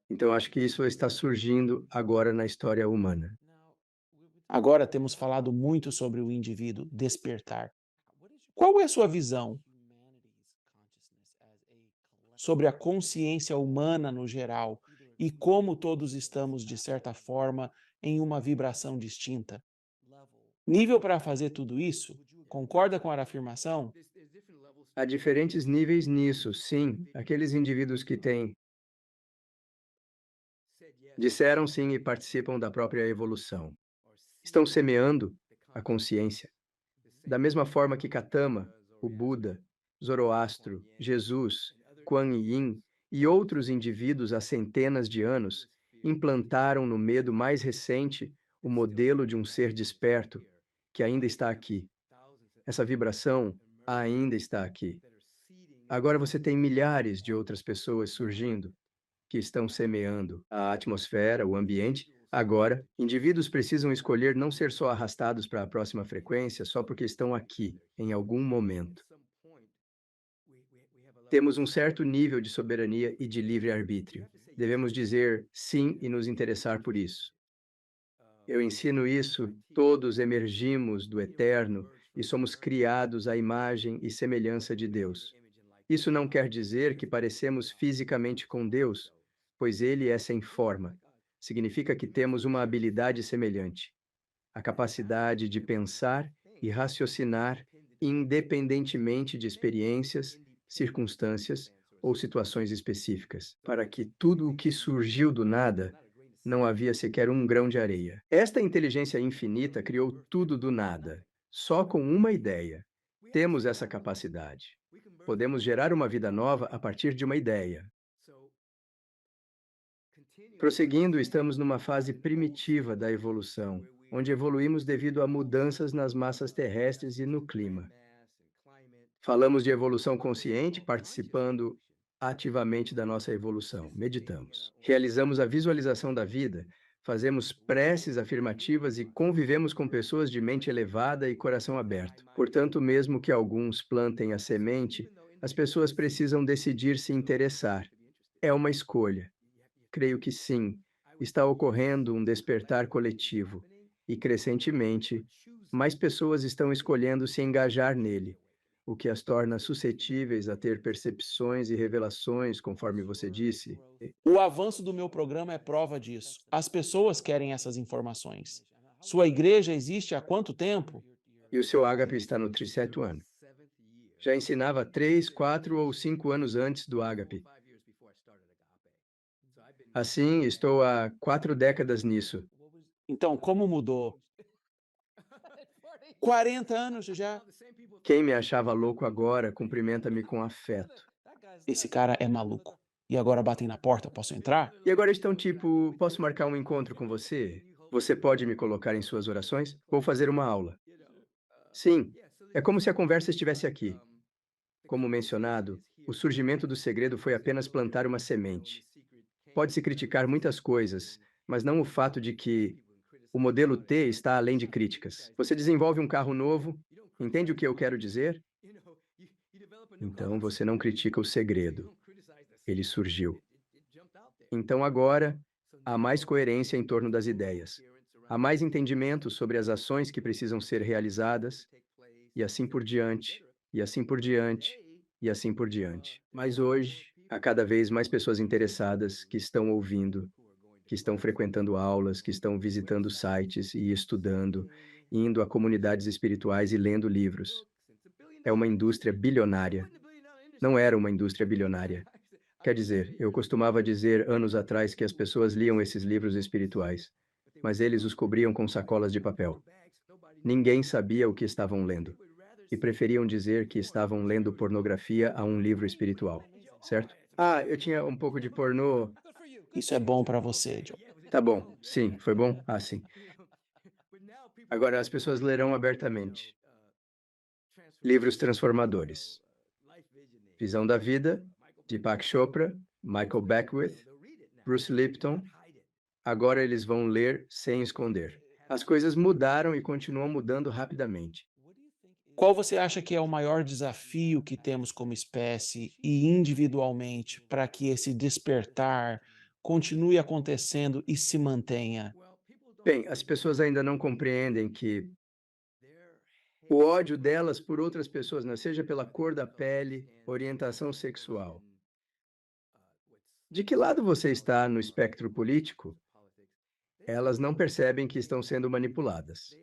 Então, acho que isso está surgindo agora na história humana. Agora temos falado muito sobre o indivíduo despertar. Qual é a sua visão sobre a consciência humana no geral e como todos estamos, de certa forma, em uma vibração distinta? Nível para fazer tudo isso? Concorda com a afirmação? Há diferentes níveis nisso, sim. Aqueles indivíduos que disseram sim e participam da própria evolução. Estão semeando a consciência. Da mesma forma que Gautama, o Buda, Zoroastro, Jesus, Kuan Yin e outros indivíduos há centenas de anos implantaram no medo mais recente o modelo de um ser desperto que ainda está aqui. Essa vibração ainda está aqui. Agora você tem milhares de outras pessoas surgindo que estão semeando a atmosfera, o ambiente. Agora, indivíduos precisam escolher não ser só arrastados para a próxima frequência só porque estão aqui, em algum momento. Temos um certo nível de soberania e de livre-arbítrio. Devemos dizer sim e nos interessar por isso. Eu ensino isso, todos emergimos do eterno e somos criados à imagem e semelhança de Deus. Isso não quer dizer que parecemos fisicamente com Deus, pois ele é sem forma. Significa que temos uma habilidade semelhante, a capacidade de pensar e raciocinar independentemente de experiências, circunstâncias ou situações específicas, para que tudo o que surgiu do nada não havia sequer um grão de areia. Esta inteligência infinita criou tudo do nada, só com uma ideia. Temos essa capacidade. Podemos gerar uma vida nova a partir de uma ideia. Prosseguindo, estamos numa fase primitiva da evolução, onde evoluímos devido a mudanças nas massas terrestres e no clima. Falamos de evolução consciente, participando ativamente da nossa evolução. Meditamos. Realizamos a visualização da vida, fazemos preces afirmativas e convivemos com pessoas de mente elevada e coração aberto. Portanto, mesmo que alguns plantem a semente, as pessoas precisam decidir se interessar. É uma escolha. Creio que sim, está ocorrendo um despertar coletivo e, crescentemente, mais pessoas estão escolhendo se engajar nele, o que as torna suscetíveis a ter percepções e revelações, conforme você disse. O avanço do meu programa é prova disso. As pessoas querem essas informações. Sua igreja existe há quanto tempo? E o seu ágape está no 37º ano. Já ensinava 3, 4 ou 5 anos antes do ágape. Assim, estou há 4 décadas nisso. Então, como mudou? 40 anos já. Quem me achava louco agora cumprimenta-me com afeto. Esse cara é maluco. E agora batem na porta, posso entrar? E agora estão tipo, posso marcar um encontro com você? Você pode me colocar em suas orações? Vou fazer uma aula. Sim, é como se a conversa estivesse aqui. Como mencionado, o surgimento do segredo foi apenas plantar uma semente. Pode-se criticar muitas coisas, mas não o fato de que o modelo T está além de críticas. Você desenvolve um carro novo, entende o que eu quero dizer? Então você não critica o segredo. Ele surgiu. Então agora há mais coerência em torno das ideias. Há mais entendimento sobre as ações que precisam ser realizadas, e assim por diante, e assim por diante, e assim por diante. Mas hoje, há cada vez mais pessoas interessadas que estão ouvindo, que estão frequentando aulas, que estão visitando sites e estudando, indo a comunidades espirituais e lendo livros. É uma indústria bilionária. Não era uma indústria bilionária. Quer dizer, eu costumava dizer anos atrás que as pessoas liam esses livros espirituais, mas eles os cobriam com sacolas de papel. Ninguém sabia o que estavam lendo e preferiam dizer que estavam lendo pornografia a um livro espiritual, certo? Ah, eu tinha um pouco de pornô. Isso é bom para você, John. Tá bom, sim, foi bom? Ah, sim. Agora as pessoas lerão abertamente. Livros transformadores. Visão da Vida, Deepak Chopra, Michael Beckwith, Bruce Lipton. Agora eles vão ler sem esconder. As coisas mudaram e continuam mudando rapidamente. Qual você acha que é o maior desafio que temos como espécie e individualmente para que esse despertar continue acontecendo e se mantenha? Bem, as pessoas ainda não compreendem que o ódio delas por outras pessoas, né, seja pela cor da pele, orientação sexual. De que lado você está no espectro político? Elas não percebem que estão sendo manipuladas.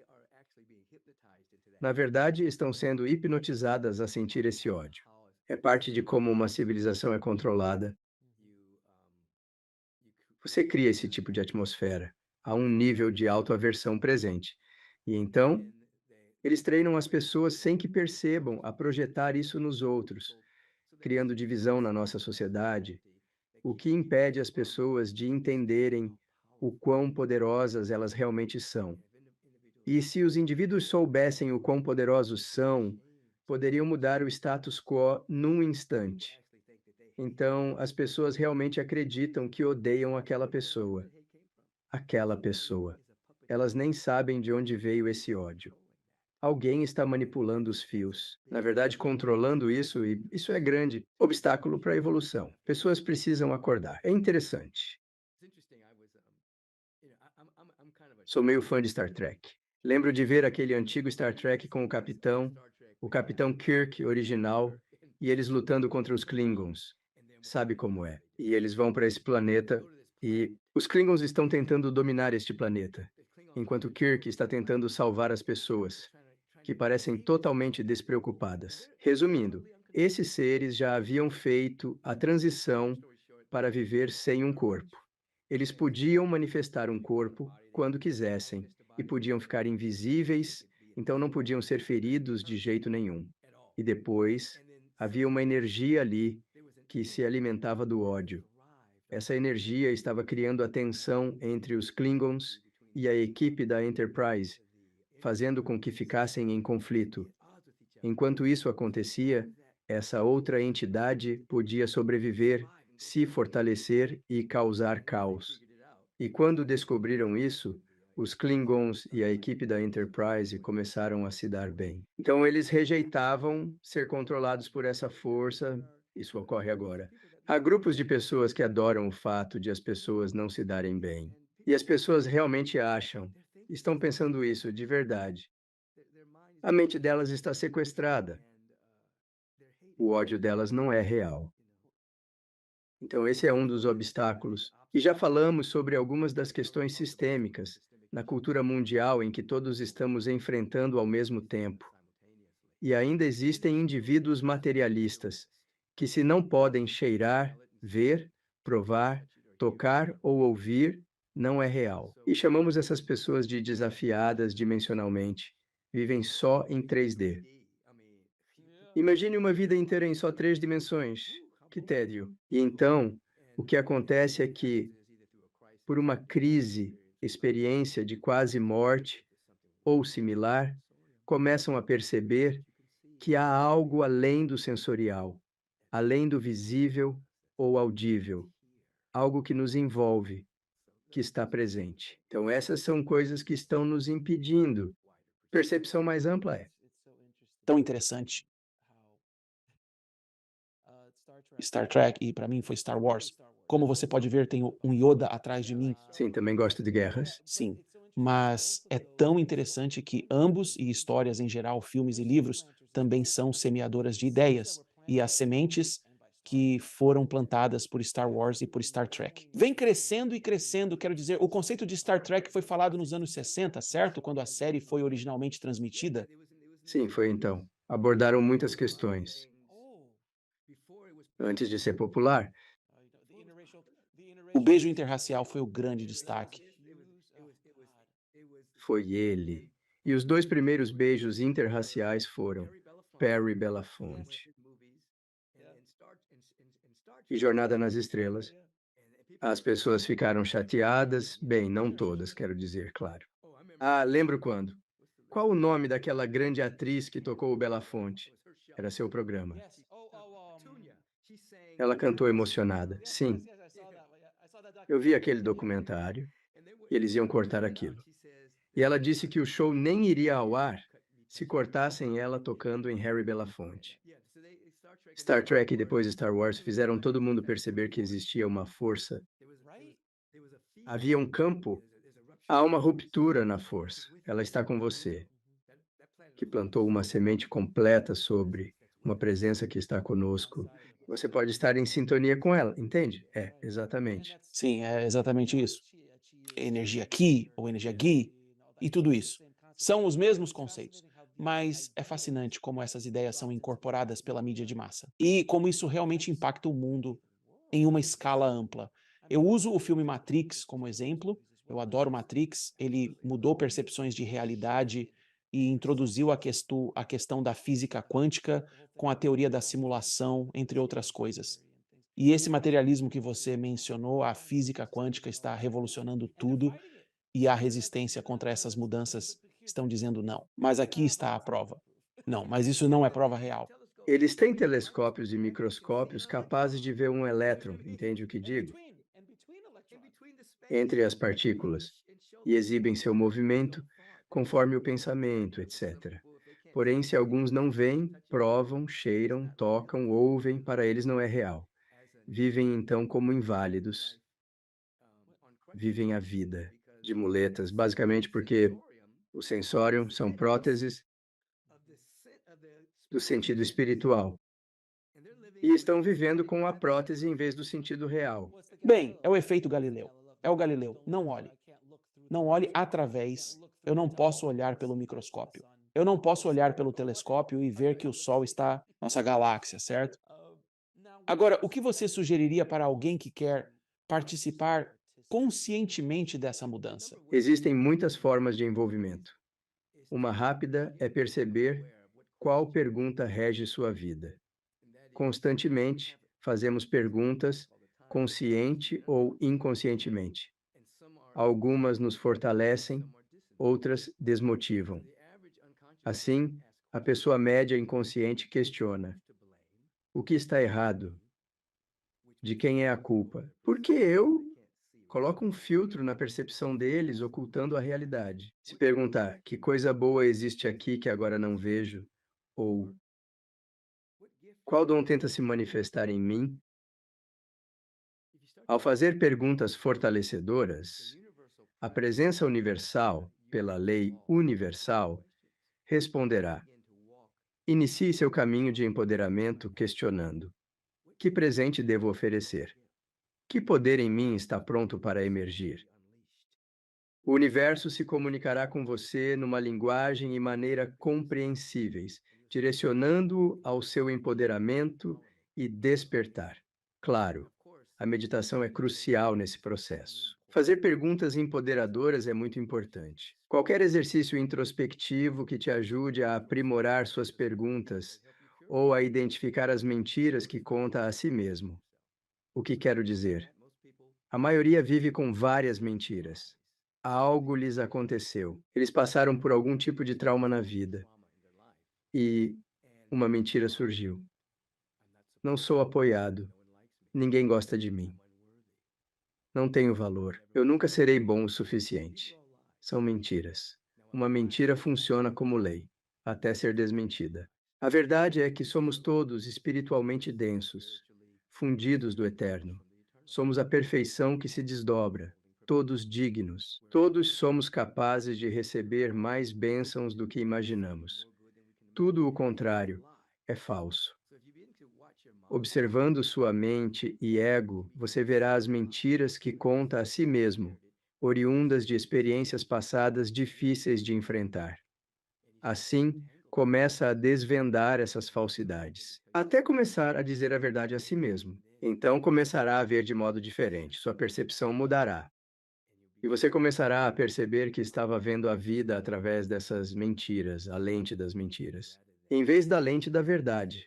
Na verdade, estão sendo hipnotizadas a sentir esse ódio. É parte de como uma civilização é controlada. Você cria esse tipo de atmosfera. Há um nível de autoaversão presente. E então, eles treinam as pessoas sem que percebam a projetar isso nos outros, criando divisão na nossa sociedade, o que impede as pessoas de entenderem o quão poderosas elas realmente são. E se os indivíduos soubessem o quão poderosos são, poderiam mudar o status quo num instante. Então, as pessoas realmente acreditam que odeiam aquela pessoa. Aquela pessoa. Elas nem sabem de onde veio esse ódio. Alguém está manipulando os fios. Na verdade, controlando isso, e isso é grande obstáculo para a evolução. Pessoas precisam acordar. É interessante. Sou meio fã de Star Trek. Lembro de ver aquele antigo Star Trek com o Capitão Kirk original, e eles lutando contra os Klingons. Sabe como é? E eles vão para esse planeta e os Klingons estão tentando dominar este planeta, enquanto Kirk está tentando salvar as pessoas, que parecem totalmente despreocupadas. Resumindo, esses seres já haviam feito a transição para viver sem um corpo. Eles podiam manifestar um corpo quando quisessem e podiam ficar invisíveis, então não podiam ser feridos de jeito nenhum. E depois, havia uma energia ali que se alimentava do ódio. Essa energia estava criando a tensão entre os Klingons e a equipe da Enterprise, fazendo com que ficassem em conflito. Enquanto isso acontecia, essa outra entidade podia sobreviver, se fortalecer e causar caos. E quando descobriram isso, os Klingons e a equipe da Enterprise começaram a se dar bem. Então, eles rejeitavam ser controlados por essa força. Isso ocorre agora. Há grupos de pessoas que adoram o fato de as pessoas não se darem bem. E as pessoas realmente acham, estão pensando isso de verdade. A mente delas está sequestrada. O ódio delas não é real. Então, esse é um dos obstáculos. E já falamos sobre algumas das questões sistêmicas na cultura mundial em que todos estamos enfrentando ao mesmo tempo. E ainda existem indivíduos materialistas que, se não podem cheirar, ver, provar, tocar ou ouvir, não é real. E chamamos essas pessoas de desafiadas dimensionalmente. Vivem só em 3D. Imagine uma vida inteira em só 3 dimensões. Que tédio. E então, o que acontece é que, por uma crise, experiência de quase morte ou similar, começam a perceber que há algo além do sensorial, além do visível ou audível, algo que nos envolve, que está presente. Então, essas são coisas que estão nos impedindo. Percepção mais ampla é. Tão interessante. Star Trek e para mim foi Star Wars. Como você pode ver, tem um Yoda atrás de mim. Sim, também gosto de guerras. Sim, mas é tão interessante que ambos, e histórias em geral, filmes e livros, também são semeadoras de ideias e as sementes que foram plantadas por Star Wars e por Star Trek. Vem crescendo e crescendo, quero dizer, o conceito de Star Trek foi falado nos anos 60, certo? Quando a série foi originalmente transmitida. Sim, foi então. Abordaram muitas questões. Antes de ser popular, O beijo interracial foi o grande destaque. foi ele. E os 2 primeiros beijos interraciais foram Perry Belafonte e Jornada nas Estrelas. As pessoas ficaram chateadas, bem, não todas, quero dizer, claro. Ah, lembro quando. Qual o nome daquela grande atriz que tocou o Belafonte? Era seu programa. Ela cantou emocionada. Sim, eu vi aquele documentário e eles iam cortar aquilo. E ela disse que o show nem iria ao ar se cortassem ela tocando em Harry Belafonte. Star Trek e depois Star Wars fizeram todo mundo perceber que existia uma força. Havia um campo, há uma ruptura na força. Ela está com você, que plantou uma semente completa sobre uma presença que está conosco. Você pode estar em sintonia com ela, entende? É, exatamente. Sim, é exatamente isso. Energia Ki ou energia Gi e tudo isso. São os mesmos conceitos, mas é fascinante como essas ideias são incorporadas pela mídia de massa e como isso realmente impacta o mundo em uma escala ampla. Eu uso o filme Matrix como exemplo, eu adoro Matrix, ele mudou percepções de realidade e introduziu a questão da física quântica com a teoria da simulação, entre outras coisas. E esse materialismo que você mencionou, a física quântica está revolucionando tudo e a resistência contra essas mudanças estão dizendo não. Mas aqui está a prova. Não, mas isso não é prova real. Eles têm telescópios e microscópios capazes de ver um elétron, entende o que digo? Entre as partículas, e exibem seu movimento conforme o pensamento, etc. Porém, se alguns não veem, provam, cheiram, tocam, ouvem, para eles não é real. Vivem então como inválidos, vivem a vida de muletas, basicamente porque o sensorium são próteses do sentido espiritual. E estão vivendo com a prótese em vez do sentido real. Bem, é o efeito Galileu. É o Galileu. Não olhe. Não olhe através. Eu não posso olhar pelo microscópio. Eu não posso olhar pelo telescópio e ver que o Sol está nossa galáxia, certo? Agora, o que você sugeriria para alguém que quer participar conscientemente dessa mudança? Existem muitas formas de envolvimento. Uma rápida é perceber qual pergunta rege sua vida. Constantemente fazemos perguntas, consciente ou inconscientemente. Algumas nos fortalecem, outras desmotivam. Assim, a pessoa média inconsciente questiona: O que está errado? De quem é a culpa? Porque eu coloco um filtro na percepção deles, ocultando a realidade. Se perguntar: "Que coisa boa existe aqui que agora não vejo?" Ou "Qual dom tenta se manifestar em mim?" Ao fazer perguntas fortalecedoras, a presença universal, pela lei universal, responderá. Inicie seu caminho de empoderamento questionando: que presente devo oferecer? Que poder em mim está pronto para emergir? O universo se comunicará com você numa linguagem e maneira compreensíveis, direcionando-o ao seu empoderamento e despertar. Claro, a meditação é crucial nesse processo. Fazer perguntas empoderadoras é muito importante. Qualquer exercício introspectivo que te ajude a aprimorar suas perguntas ou a identificar as mentiras que conta a si mesmo. O que quero dizer? A maioria vive com várias mentiras. Algo lhes aconteceu. Eles passaram por algum tipo de trauma na vida e uma mentira surgiu. Não sou apoiado. Ninguém gosta de mim. Não tenho valor. Eu nunca serei bom o suficiente. São mentiras. Uma mentira funciona como lei, até ser desmentida. A verdade é que somos todos espiritualmente densos, fundidos do eterno. Somos a perfeição que se desdobra, todos dignos. Todos somos capazes de receber mais bênçãos do que imaginamos. Tudo o contrário é falso. Observando sua mente e ego, você verá as mentiras que conta a si mesmo, oriundas de experiências passadas difíceis de enfrentar. Assim, começa a desvendar essas falsidades, até começar a dizer a verdade a si mesmo. Então começará a ver de modo diferente, sua percepção mudará. E você começará a perceber que estava vendo a vida através dessas mentiras, a lente das mentiras, em vez da lente da verdade.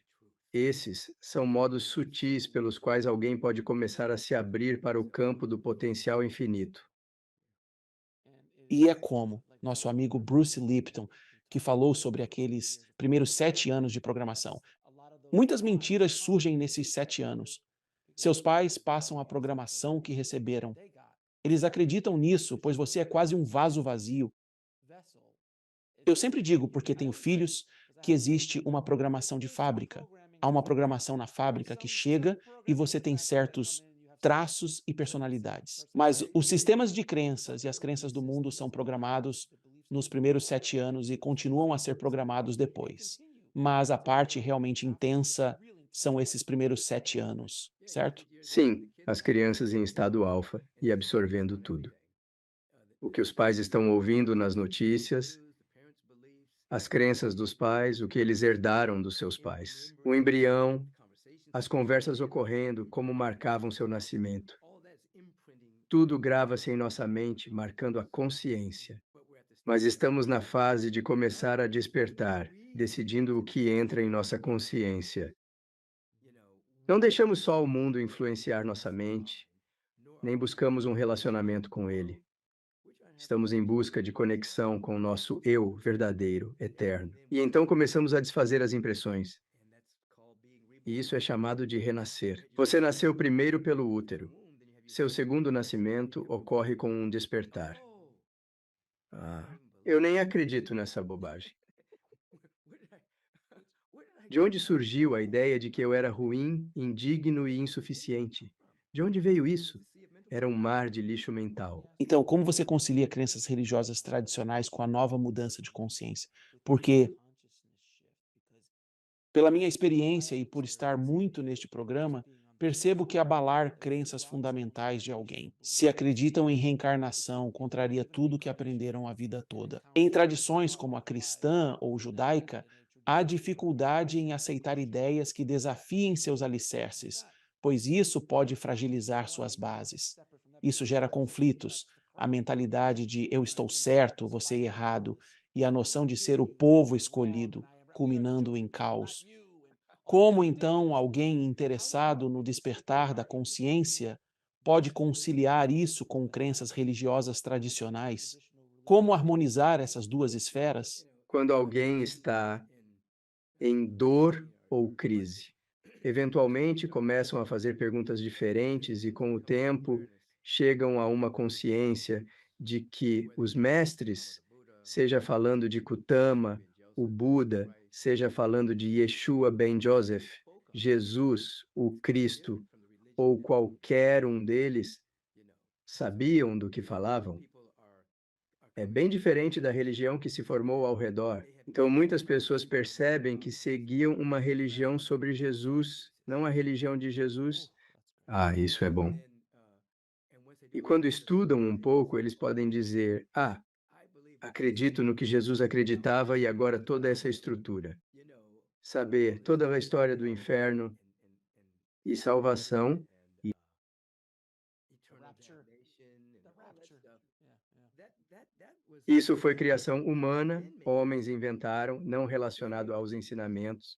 Esses são modos sutis pelos quais alguém pode começar a se abrir para o campo do potencial infinito. E é como nosso amigo Bruce Lipton, que falou sobre aqueles primeiros 7 anos de programação. Muitas mentiras surgem nesses 7 anos. Seus pais passam a programação que receberam. Eles acreditam nisso, pois você é quase um vaso vazio. Eu sempre digo, porque tenho filhos, que existe uma programação de fábrica. Há uma programação na fábrica que chega e você tem certos traços e personalidades. Mas os sistemas de crenças e as crenças do mundo são programados nos primeiros 7 anos e continuam a ser programados depois. Mas a parte realmente intensa são esses primeiros 7 anos, certo? Sim, as crianças em estado alfa e absorvendo tudo. O que os pais estão ouvindo nas notícias, as crenças dos pais, o que eles herdaram dos seus pais. O embrião, as conversas ocorrendo, como marcavam seu nascimento. Tudo grava-se em nossa mente, marcando a consciência. Mas estamos na fase de começar a despertar, decidindo o que entra em nossa consciência. Não deixamos só o mundo influenciar nossa mente, nem buscamos um relacionamento com ele. Estamos em busca de conexão com o nosso eu verdadeiro, eterno. E então começamos a desfazer as impressões. E isso é chamado de renascer. Você nasceu primeiro pelo útero. Seu segundo nascimento ocorre com um despertar. Eu nem acredito nessa bobagem. De onde surgiu a ideia de que eu era ruim, indigno e insuficiente? De onde veio isso? Era um mar de lixo mental. Então, como você concilia crenças religiosas tradicionais com a nova mudança de consciência? Porque, pela minha experiência e por estar muito neste programa, percebo que abalar crenças fundamentais de alguém, se acreditam em reencarnação, contraria tudo o que aprenderam a vida toda. Em tradições como a cristã ou judaica, há dificuldade em aceitar ideias que desafiem seus alicerces, pois isso pode fragilizar suas bases. Isso gera conflitos, a mentalidade de eu estou certo, você errado, e a noção de ser o povo escolhido, culminando em caos. Como então alguém interessado no despertar da consciência pode conciliar isso com crenças religiosas tradicionais? Como harmonizar essas duas esferas? Quando alguém está em dor ou crise, Eventualmente, começam a fazer perguntas diferentes e, com o tempo, chegam a uma consciência de que os mestres, seja falando de Gautama, o Buda, seja falando de Yeshua ben Joseph, Jesus, o Cristo, ou qualquer um deles, sabiam do que falavam. É bem diferente da religião que se formou ao redor. Então, muitas pessoas percebem que seguiam uma religião sobre Jesus, não a religião de Jesus. Ah, isso é bom. E quando estudam um pouco, eles podem dizer: Ah, acredito no que Jesus acreditava e agora toda essa estrutura. Saber toda a história do inferno e salvação. The rapture. The rapture. Yeah, yeah. Isso foi criação humana, homens inventaram, não relacionado aos ensinamentos.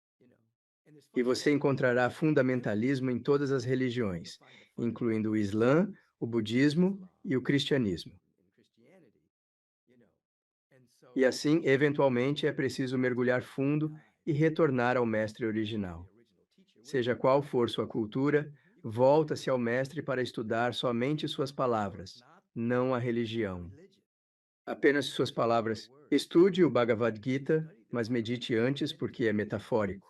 E você encontrará fundamentalismo em todas as religiões, incluindo o Islã, o budismo e o cristianismo. E assim, eventualmente, é preciso mergulhar fundo e retornar ao mestre original. Seja qual for sua cultura, volta-se ao mestre para estudar somente suas palavras, não a religião. Apenas suas palavras. Estude o Bhagavad Gita, mas medite antes porque é metafórico.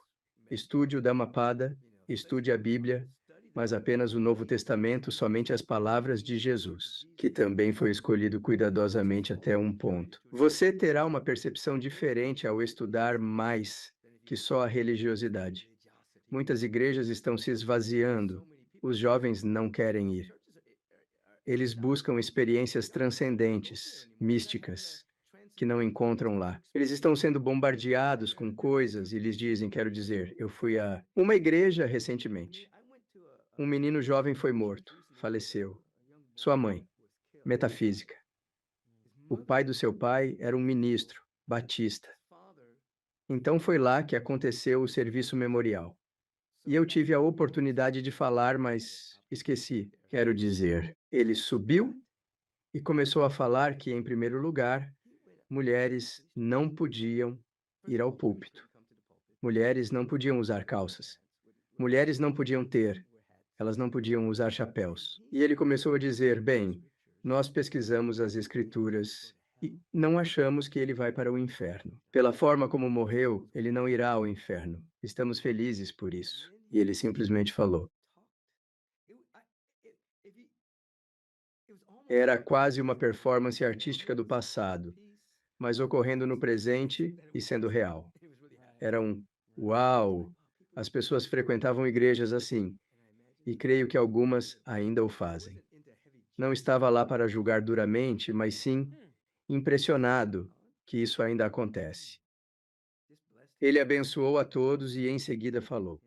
Estude o Dhammapada, estude a Bíblia, mas apenas o Novo Testamento, somente as palavras de Jesus, que também foi escolhido cuidadosamente até um ponto. Você terá uma percepção diferente ao estudar mais que só a religiosidade. Muitas igrejas estão se esvaziando, os jovens não querem ir. Eles buscam experiências transcendentes, místicas, que não encontram lá. Eles estão sendo bombardeados com coisas e lhes dizem, quero dizer, eu fui a uma igreja recentemente. Um menino jovem foi morto, faleceu. Sua mãe, metafísica. O pai do seu pai era um ministro, batista. Então foi lá que aconteceu o serviço memorial. E eu tive a oportunidade de falar, mas esqueci. Quero dizer, ele subiu e começou a falar que, em primeiro lugar, mulheres não podiam ir ao púlpito. Mulheres não podiam usar calças. Mulheres não podiam ter. Elas não podiam usar chapéus. E ele começou a dizer: Bem, nós pesquisamos as Escrituras e não achamos que ele vai para o inferno. Pela forma como morreu, ele não irá ao inferno. Estamos felizes por isso. E ele simplesmente falou. Era quase uma performance artística do passado, mas ocorrendo no presente e sendo real. Era um uau! As pessoas frequentavam igrejas assim, e creio que algumas ainda o fazem. Não estava lá para julgar duramente, mas sim impressionado que isso ainda acontece. Ele abençoou a todos e em seguida falou: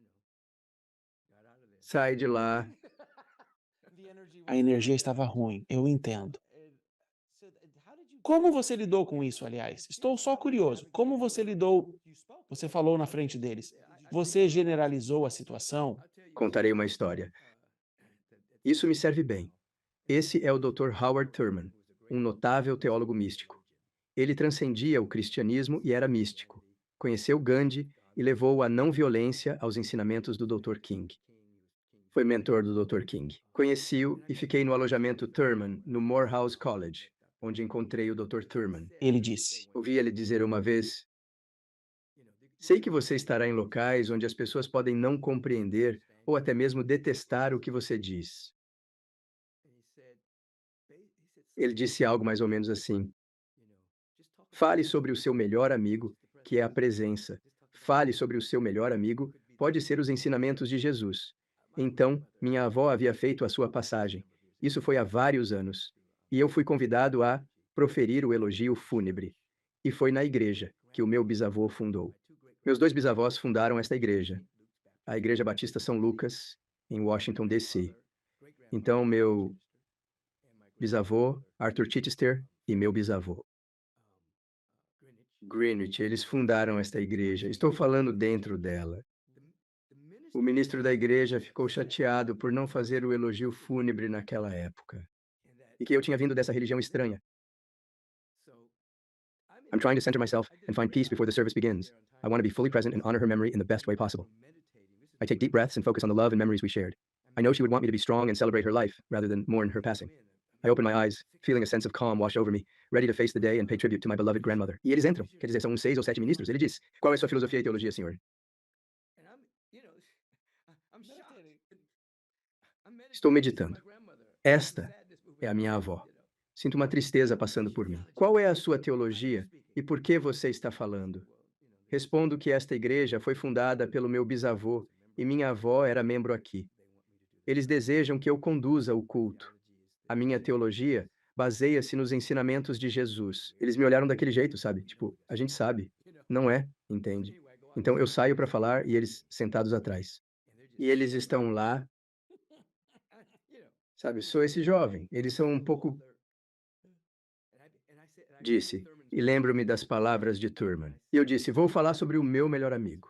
Sai de lá. A energia estava ruim, eu entendo. Como você lidou com isso, aliás? Estou só curioso. Como você lidou? Você falou na frente deles. Você generalizou a situação? Contarei uma história. Isso me serve bem. Esse é o Dr. Howard Thurman, um notável teólogo místico. Ele transcendia o cristianismo e era místico. Conheceu Gandhi e levou a não violência aos ensinamentos do Dr. King. Foi mentor do Dr. King. Conheci-o e fiquei no alojamento Thurman, no Morehouse College, onde encontrei o Dr. Thurman. Ele disse. Ouvi ele dizer uma vez: Sei que você estará em locais onde as pessoas podem não compreender ou até mesmo detestar o que você diz. Ele disse algo mais ou menos assim: Fale sobre o seu melhor amigo, que é a presença. Fale sobre o seu melhor amigo, pode ser os ensinamentos de Jesus. Então, minha avó havia feito a sua passagem. Isso foi há vários anos. E eu fui convidado a proferir o elogio fúnebre. E foi na igreja que o meu bisavô fundou. Meus dois bisavós fundaram esta igreja, a Igreja Batista São Lucas, em Washington, D.C. Então, meu bisavô, Arthur Chichester, e meu bisavô, Greenwich, eles fundaram esta igreja. Estou falando dentro dela. O ministro da igreja ficou chateado por não fazer o elogio fúnebre naquela época. E que eu tinha vindo dessa religião estranha. I'm trying to center myself and find peace before the service begins. I want to be fully present and honor her memory in the best way possible. I take deep breaths and focus on the love and memories we shared. I know she would want me to be strong and celebrate her life rather than mourn her passing. I open my eyes, feeling a sense of calm wash over me, ready to face the day and pay tribute to my beloved grandmother. E eles entram, quer dizer, são uns 6 ou 7 ministros. Ele diz: "Qual é a sua filosofia e teologia, senhor?" Estou meditando. Esta é a minha avó. Sinto uma tristeza passando por mim. Qual é a sua teologia e por que você está falando? Respondo que esta igreja foi fundada pelo meu bisavô e minha avó era membro aqui. Eles desejam que eu conduza o culto. A minha teologia baseia-se nos ensinamentos de Jesus. Eles me olharam daquele jeito, sabe? Tipo, a gente sabe. Não é, entende? Então eu saio para falar e eles sentados atrás. E eles estão lá, sabe? Sou esse jovem. Eles são um pouco, disse, e lembro-me das palavras de Thurman. E eu disse: vou falar sobre o meu melhor amigo.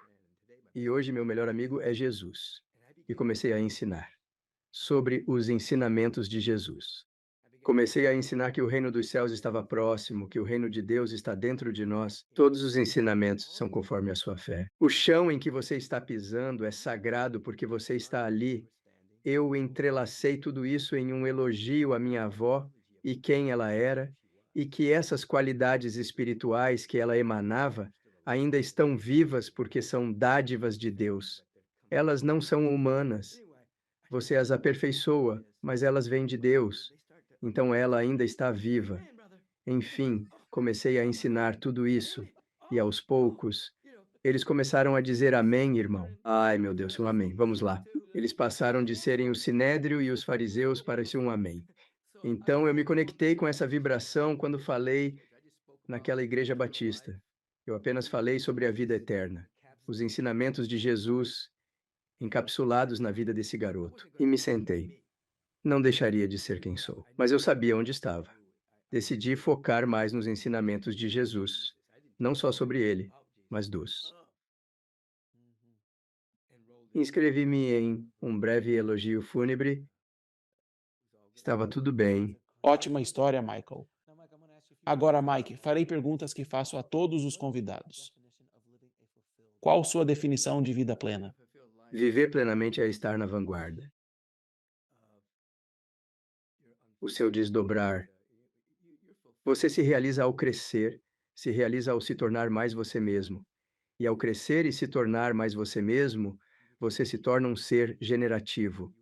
E hoje meu melhor amigo é Jesus. E comecei a ensinar sobre os ensinamentos de Jesus. Comecei a ensinar que o reino dos céus estava próximo, que o reino de Deus está dentro de nós. Todos os ensinamentos são conforme a sua fé. O chão em que você está pisando é sagrado porque você está ali. Eu entrelacei tudo isso em um elogio à minha avó e quem ela era, e que essas qualidades espirituais que ela emanava ainda estão vivas porque são dádivas de Deus. Elas não são humanas. Você as aperfeiçoa, mas elas vêm de Deus. Então ela ainda está viva. Enfim, comecei a ensinar tudo isso, e aos poucos, eles começaram a dizer amém, irmão. Ai, meu Deus, um amém. Vamos lá. Eles passaram de serem o sinédrio e os fariseus para ser um amém. Então eu me conectei com essa vibração quando falei naquela igreja batista. Eu apenas falei sobre a vida eterna, os ensinamentos de Jesus encapsulados na vida desse garoto, e me sentei. Não deixaria de ser quem sou, mas eu sabia onde estava. Decidi focar mais nos ensinamentos de Jesus, não só sobre ele, mas dos. Inscrevi-me em um breve elogio fúnebre. Estava tudo bem. Ótima história, Michael. Agora, Mike, farei perguntas que faço a todos os convidados. Qual sua definição de vida plena? Viver plenamente é estar na vanguarda. O seu desdobrar. Você se realiza ao crescer, se realiza ao se tornar mais você mesmo. E ao crescer e se tornar mais você mesmo, você se torna um ser generativo.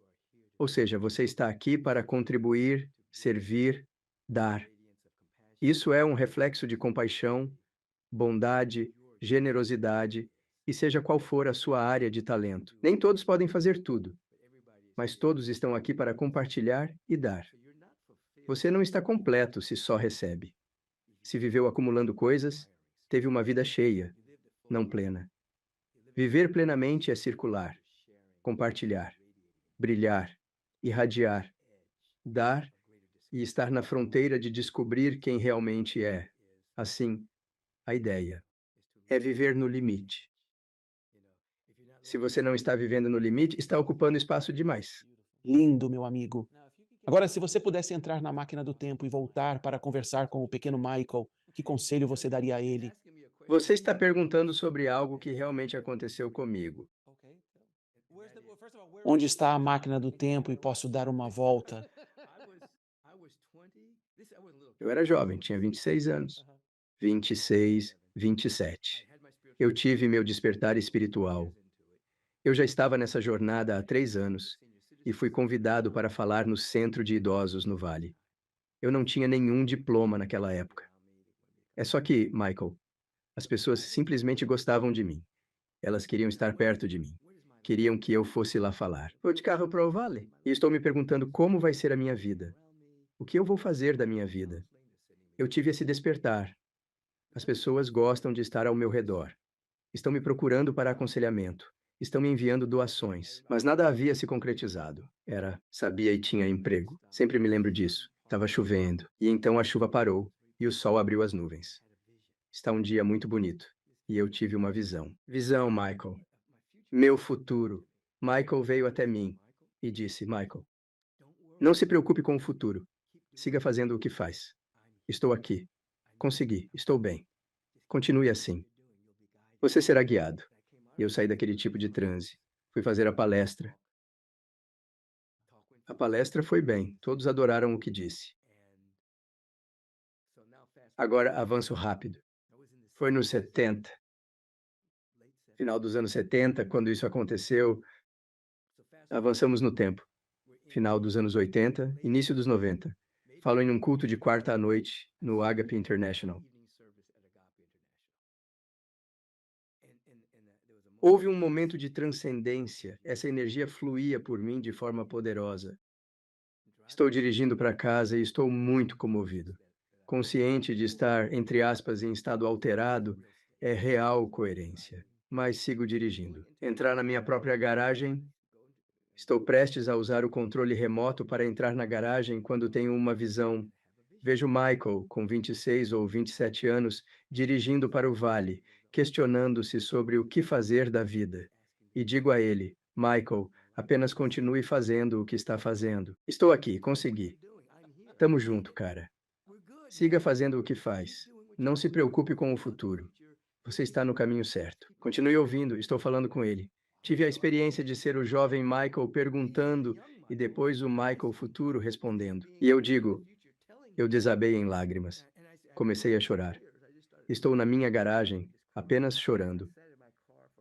Ou seja, você está aqui para contribuir, servir, dar. Isso é um reflexo de compaixão, bondade, generosidade, e seja qual for a sua área de talento. Nem todos podem fazer tudo, mas todos estão aqui para compartilhar e dar. Você não está completo se só recebe. Se viveu acumulando coisas, teve uma vida cheia, não plena. Viver plenamente é circular, compartilhar, brilhar, irradiar, dar e estar na fronteira de descobrir quem realmente é. Assim, a ideia é viver no limite. Se você não está vivendo no limite, está ocupando espaço demais. Lindo, meu amigo. Agora, se você pudesse entrar na máquina do tempo e voltar para conversar com o pequeno Michael, que conselho você daria a ele? Você está perguntando sobre algo que realmente aconteceu comigo. Onde está a máquina do tempo e posso dar uma volta? Eu era jovem, tinha 26 anos. 26, 27. Eu tive meu despertar espiritual. Eu já estava nessa jornada há 3 anos e fui convidado para falar no centro de idosos no Vale. Eu não tinha nenhum diploma naquela época. É só que, Michael, as pessoas simplesmente gostavam de mim. Elas queriam estar perto de mim. Queriam que eu fosse lá falar. Vou de carro para o Vale e estou me perguntando como vai ser a minha vida. O que eu vou fazer da minha vida? Eu tive esse despertar. As pessoas gostam de estar ao meu redor. Estão me procurando para aconselhamento. Estão me enviando doações, mas nada havia se concretizado. Sabia e tinha emprego. Sempre me lembro disso. Estava chovendo, e então a chuva parou, e o sol abriu as nuvens. Está um dia muito bonito, e eu tive uma visão. Visão, Michael. Meu futuro. Michael veio até mim e disse: Michael, não se preocupe com o futuro. Siga fazendo o que faz. Estou aqui. Consegui. Estou bem. Continue assim. Você será guiado. E eu saí daquele tipo de transe. Fui fazer a palestra. A palestra foi bem, todos adoraram o que disse. Agora avanço rápido. Foi nos 70, final dos anos 70, quando isso aconteceu. Avançamos no tempo. Final dos anos 80, início dos 90. Falo em um culto de quarta à noite no Agape International. Houve um momento de transcendência. Essa energia fluía por mim de forma poderosa. Estou dirigindo para casa e estou muito comovido. Consciente de estar, entre aspas, em estado alterado, é real coerência. Mas sigo dirigindo. Entrar na minha própria garagem. Estou prestes a usar o controle remoto para entrar na garagem quando tenho uma visão. Vejo Michael, com 26 ou 27 anos, dirigindo para o vale, questionando-se sobre o que fazer da vida. E digo a ele: Michael, apenas continue fazendo o que está fazendo. Estou aqui, consegui. Tamo junto, cara. Siga fazendo o que faz. Não se preocupe com o futuro. Você está no caminho certo. Continue ouvindo, estou falando com ele. Tive a experiência de ser o jovem Michael perguntando e depois o Michael futuro respondendo. E eu digo, eu desabei em lágrimas. Comecei a chorar. Estou na minha garagem, apenas chorando.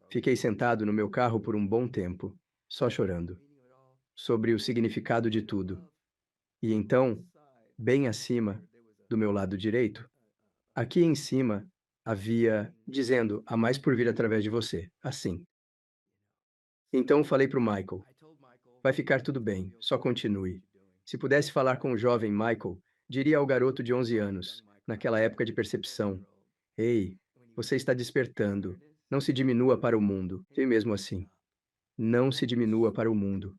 Fiquei sentado no meu carro por um bom tempo, só chorando, sobre o significado de tudo. E então, bem acima, do meu lado direito, aqui em cima, havia, dizendo, há mais por vir através de você, assim. Então falei para o Michael, vai ficar tudo bem, só continue. Se pudesse falar com o jovem Michael, diria ao garoto de 11 anos, naquela época de percepção, ei, você está despertando, não se diminua para o mundo. E mesmo assim, não se diminua para o mundo.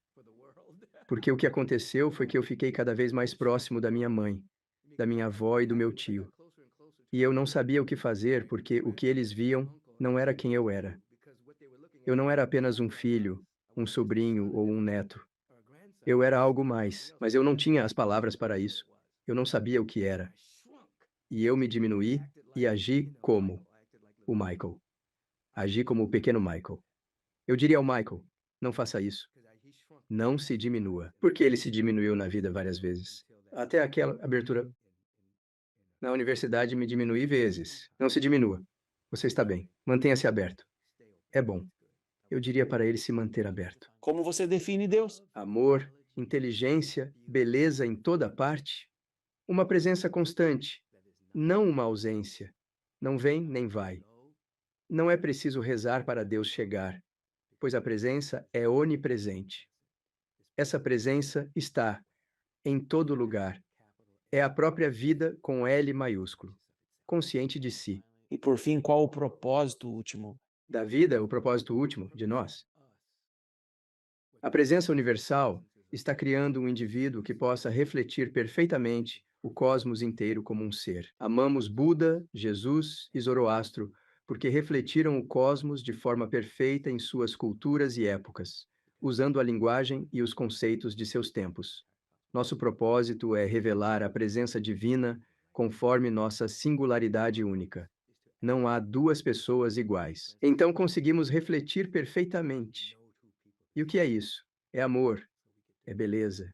Porque o que aconteceu foi que eu fiquei cada vez mais próximo da minha mãe, da minha avó e do meu tio. E eu não sabia o que fazer porque o que eles viam não era quem eu era. Eu não era apenas um filho, um sobrinho ou um neto. Eu era algo mais, mas eu não tinha as palavras para isso. Eu não sabia o que era. E eu me diminuí e agi como o Michael. Agi como o pequeno Michael. Eu diria ao Michael: não faça isso. Não se diminua. Porque ele se diminuiu na vida várias vezes. Até aquela abertura na universidade me diminuí vezes. Não se diminua. Você está bem. Mantenha-se aberto. É bom. Eu diria para ele se manter aberto. Como você define Deus? Amor, inteligência, beleza em toda parte. Uma presença constante, não uma ausência. Não vem nem vai. Não é preciso rezar para Deus chegar, pois a presença é onipresente. Essa presença está em todo lugar. É a própria vida com L maiúsculo, consciente de si. E por fim, qual o propósito último? Da vida, o propósito último de nós. A presença universal está criando um indivíduo que possa refletir perfeitamente o cosmos inteiro como um ser. Amamos Buda, Jesus e Zoroastro porque refletiram o cosmos de forma perfeita em suas culturas e épocas, usando a linguagem e os conceitos de seus tempos. Nosso propósito é revelar a presença divina conforme nossa singularidade única. Não há duas pessoas iguais. Então conseguimos refletir perfeitamente. E o que é isso? É amor, é beleza,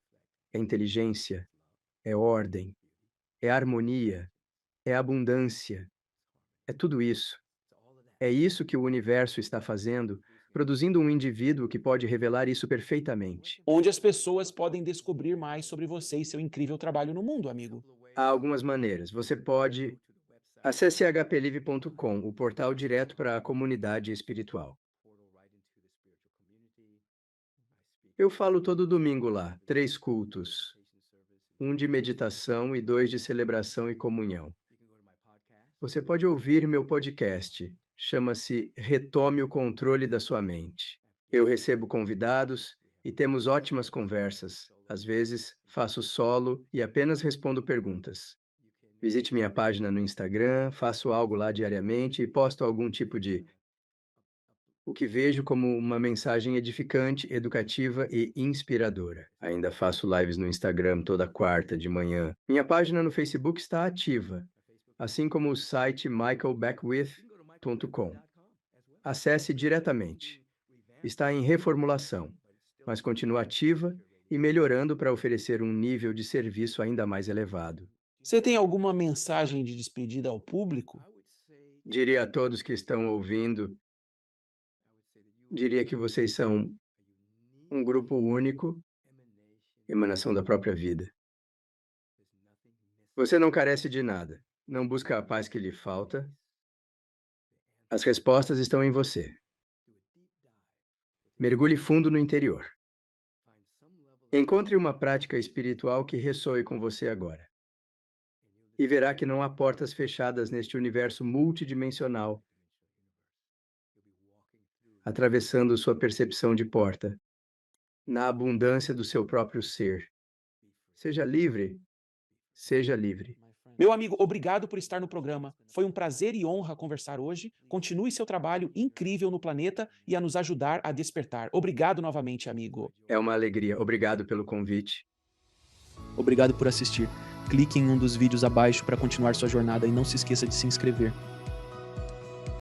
é inteligência, é ordem, é harmonia, é abundância, é tudo isso. É isso que o universo está fazendo, produzindo um indivíduo que pode revelar isso perfeitamente. Onde as pessoas podem descobrir mais sobre você e seu incrível trabalho no mundo, amigo. Há algumas maneiras. Você pode. Acesse hplive.com, o portal direto para a comunidade espiritual. Eu falo todo domingo lá, 3 cultos. Um de meditação e 2 de celebração e comunhão. Você pode ouvir meu podcast. Chama-se Retome o Controle da Sua Mente. Eu recebo convidados e temos ótimas conversas. Às vezes, faço solo e apenas respondo perguntas. Visite minha página no Instagram, faço algo lá diariamente e posto algum tipo de o que vejo como uma mensagem edificante, educativa e inspiradora. Ainda faço lives no Instagram toda quarta de manhã. Minha página no Facebook está ativa, assim como o site michaelbeckwith.com. Acesse diretamente. está em reformulação, mas continua ativa e melhorando para oferecer um nível de serviço ainda mais elevado. Você tem alguma mensagem de despedida ao público? Diria a todos que estão ouvindo, diria que vocês são um grupo único, emanação da própria vida. Você não carece de nada, não busca a paz que lhe falta, as respostas estão em você. Mergulhe fundo no interior. Encontre uma prática espiritual que ressoe com você agora. E verá que não há portas fechadas neste universo multidimensional, atravessando sua percepção de porta, na abundância do seu próprio ser. Seja livre, seja livre. Meu amigo, obrigado por estar no programa. Foi um prazer e honra conversar hoje. Continue seu trabalho incrível no planeta e a nos ajudar a despertar. Obrigado novamente, amigo. É uma alegria. Obrigado pelo convite. Obrigado por assistir. Clique em um dos vídeos abaixo para continuar sua jornada e não se esqueça de se inscrever.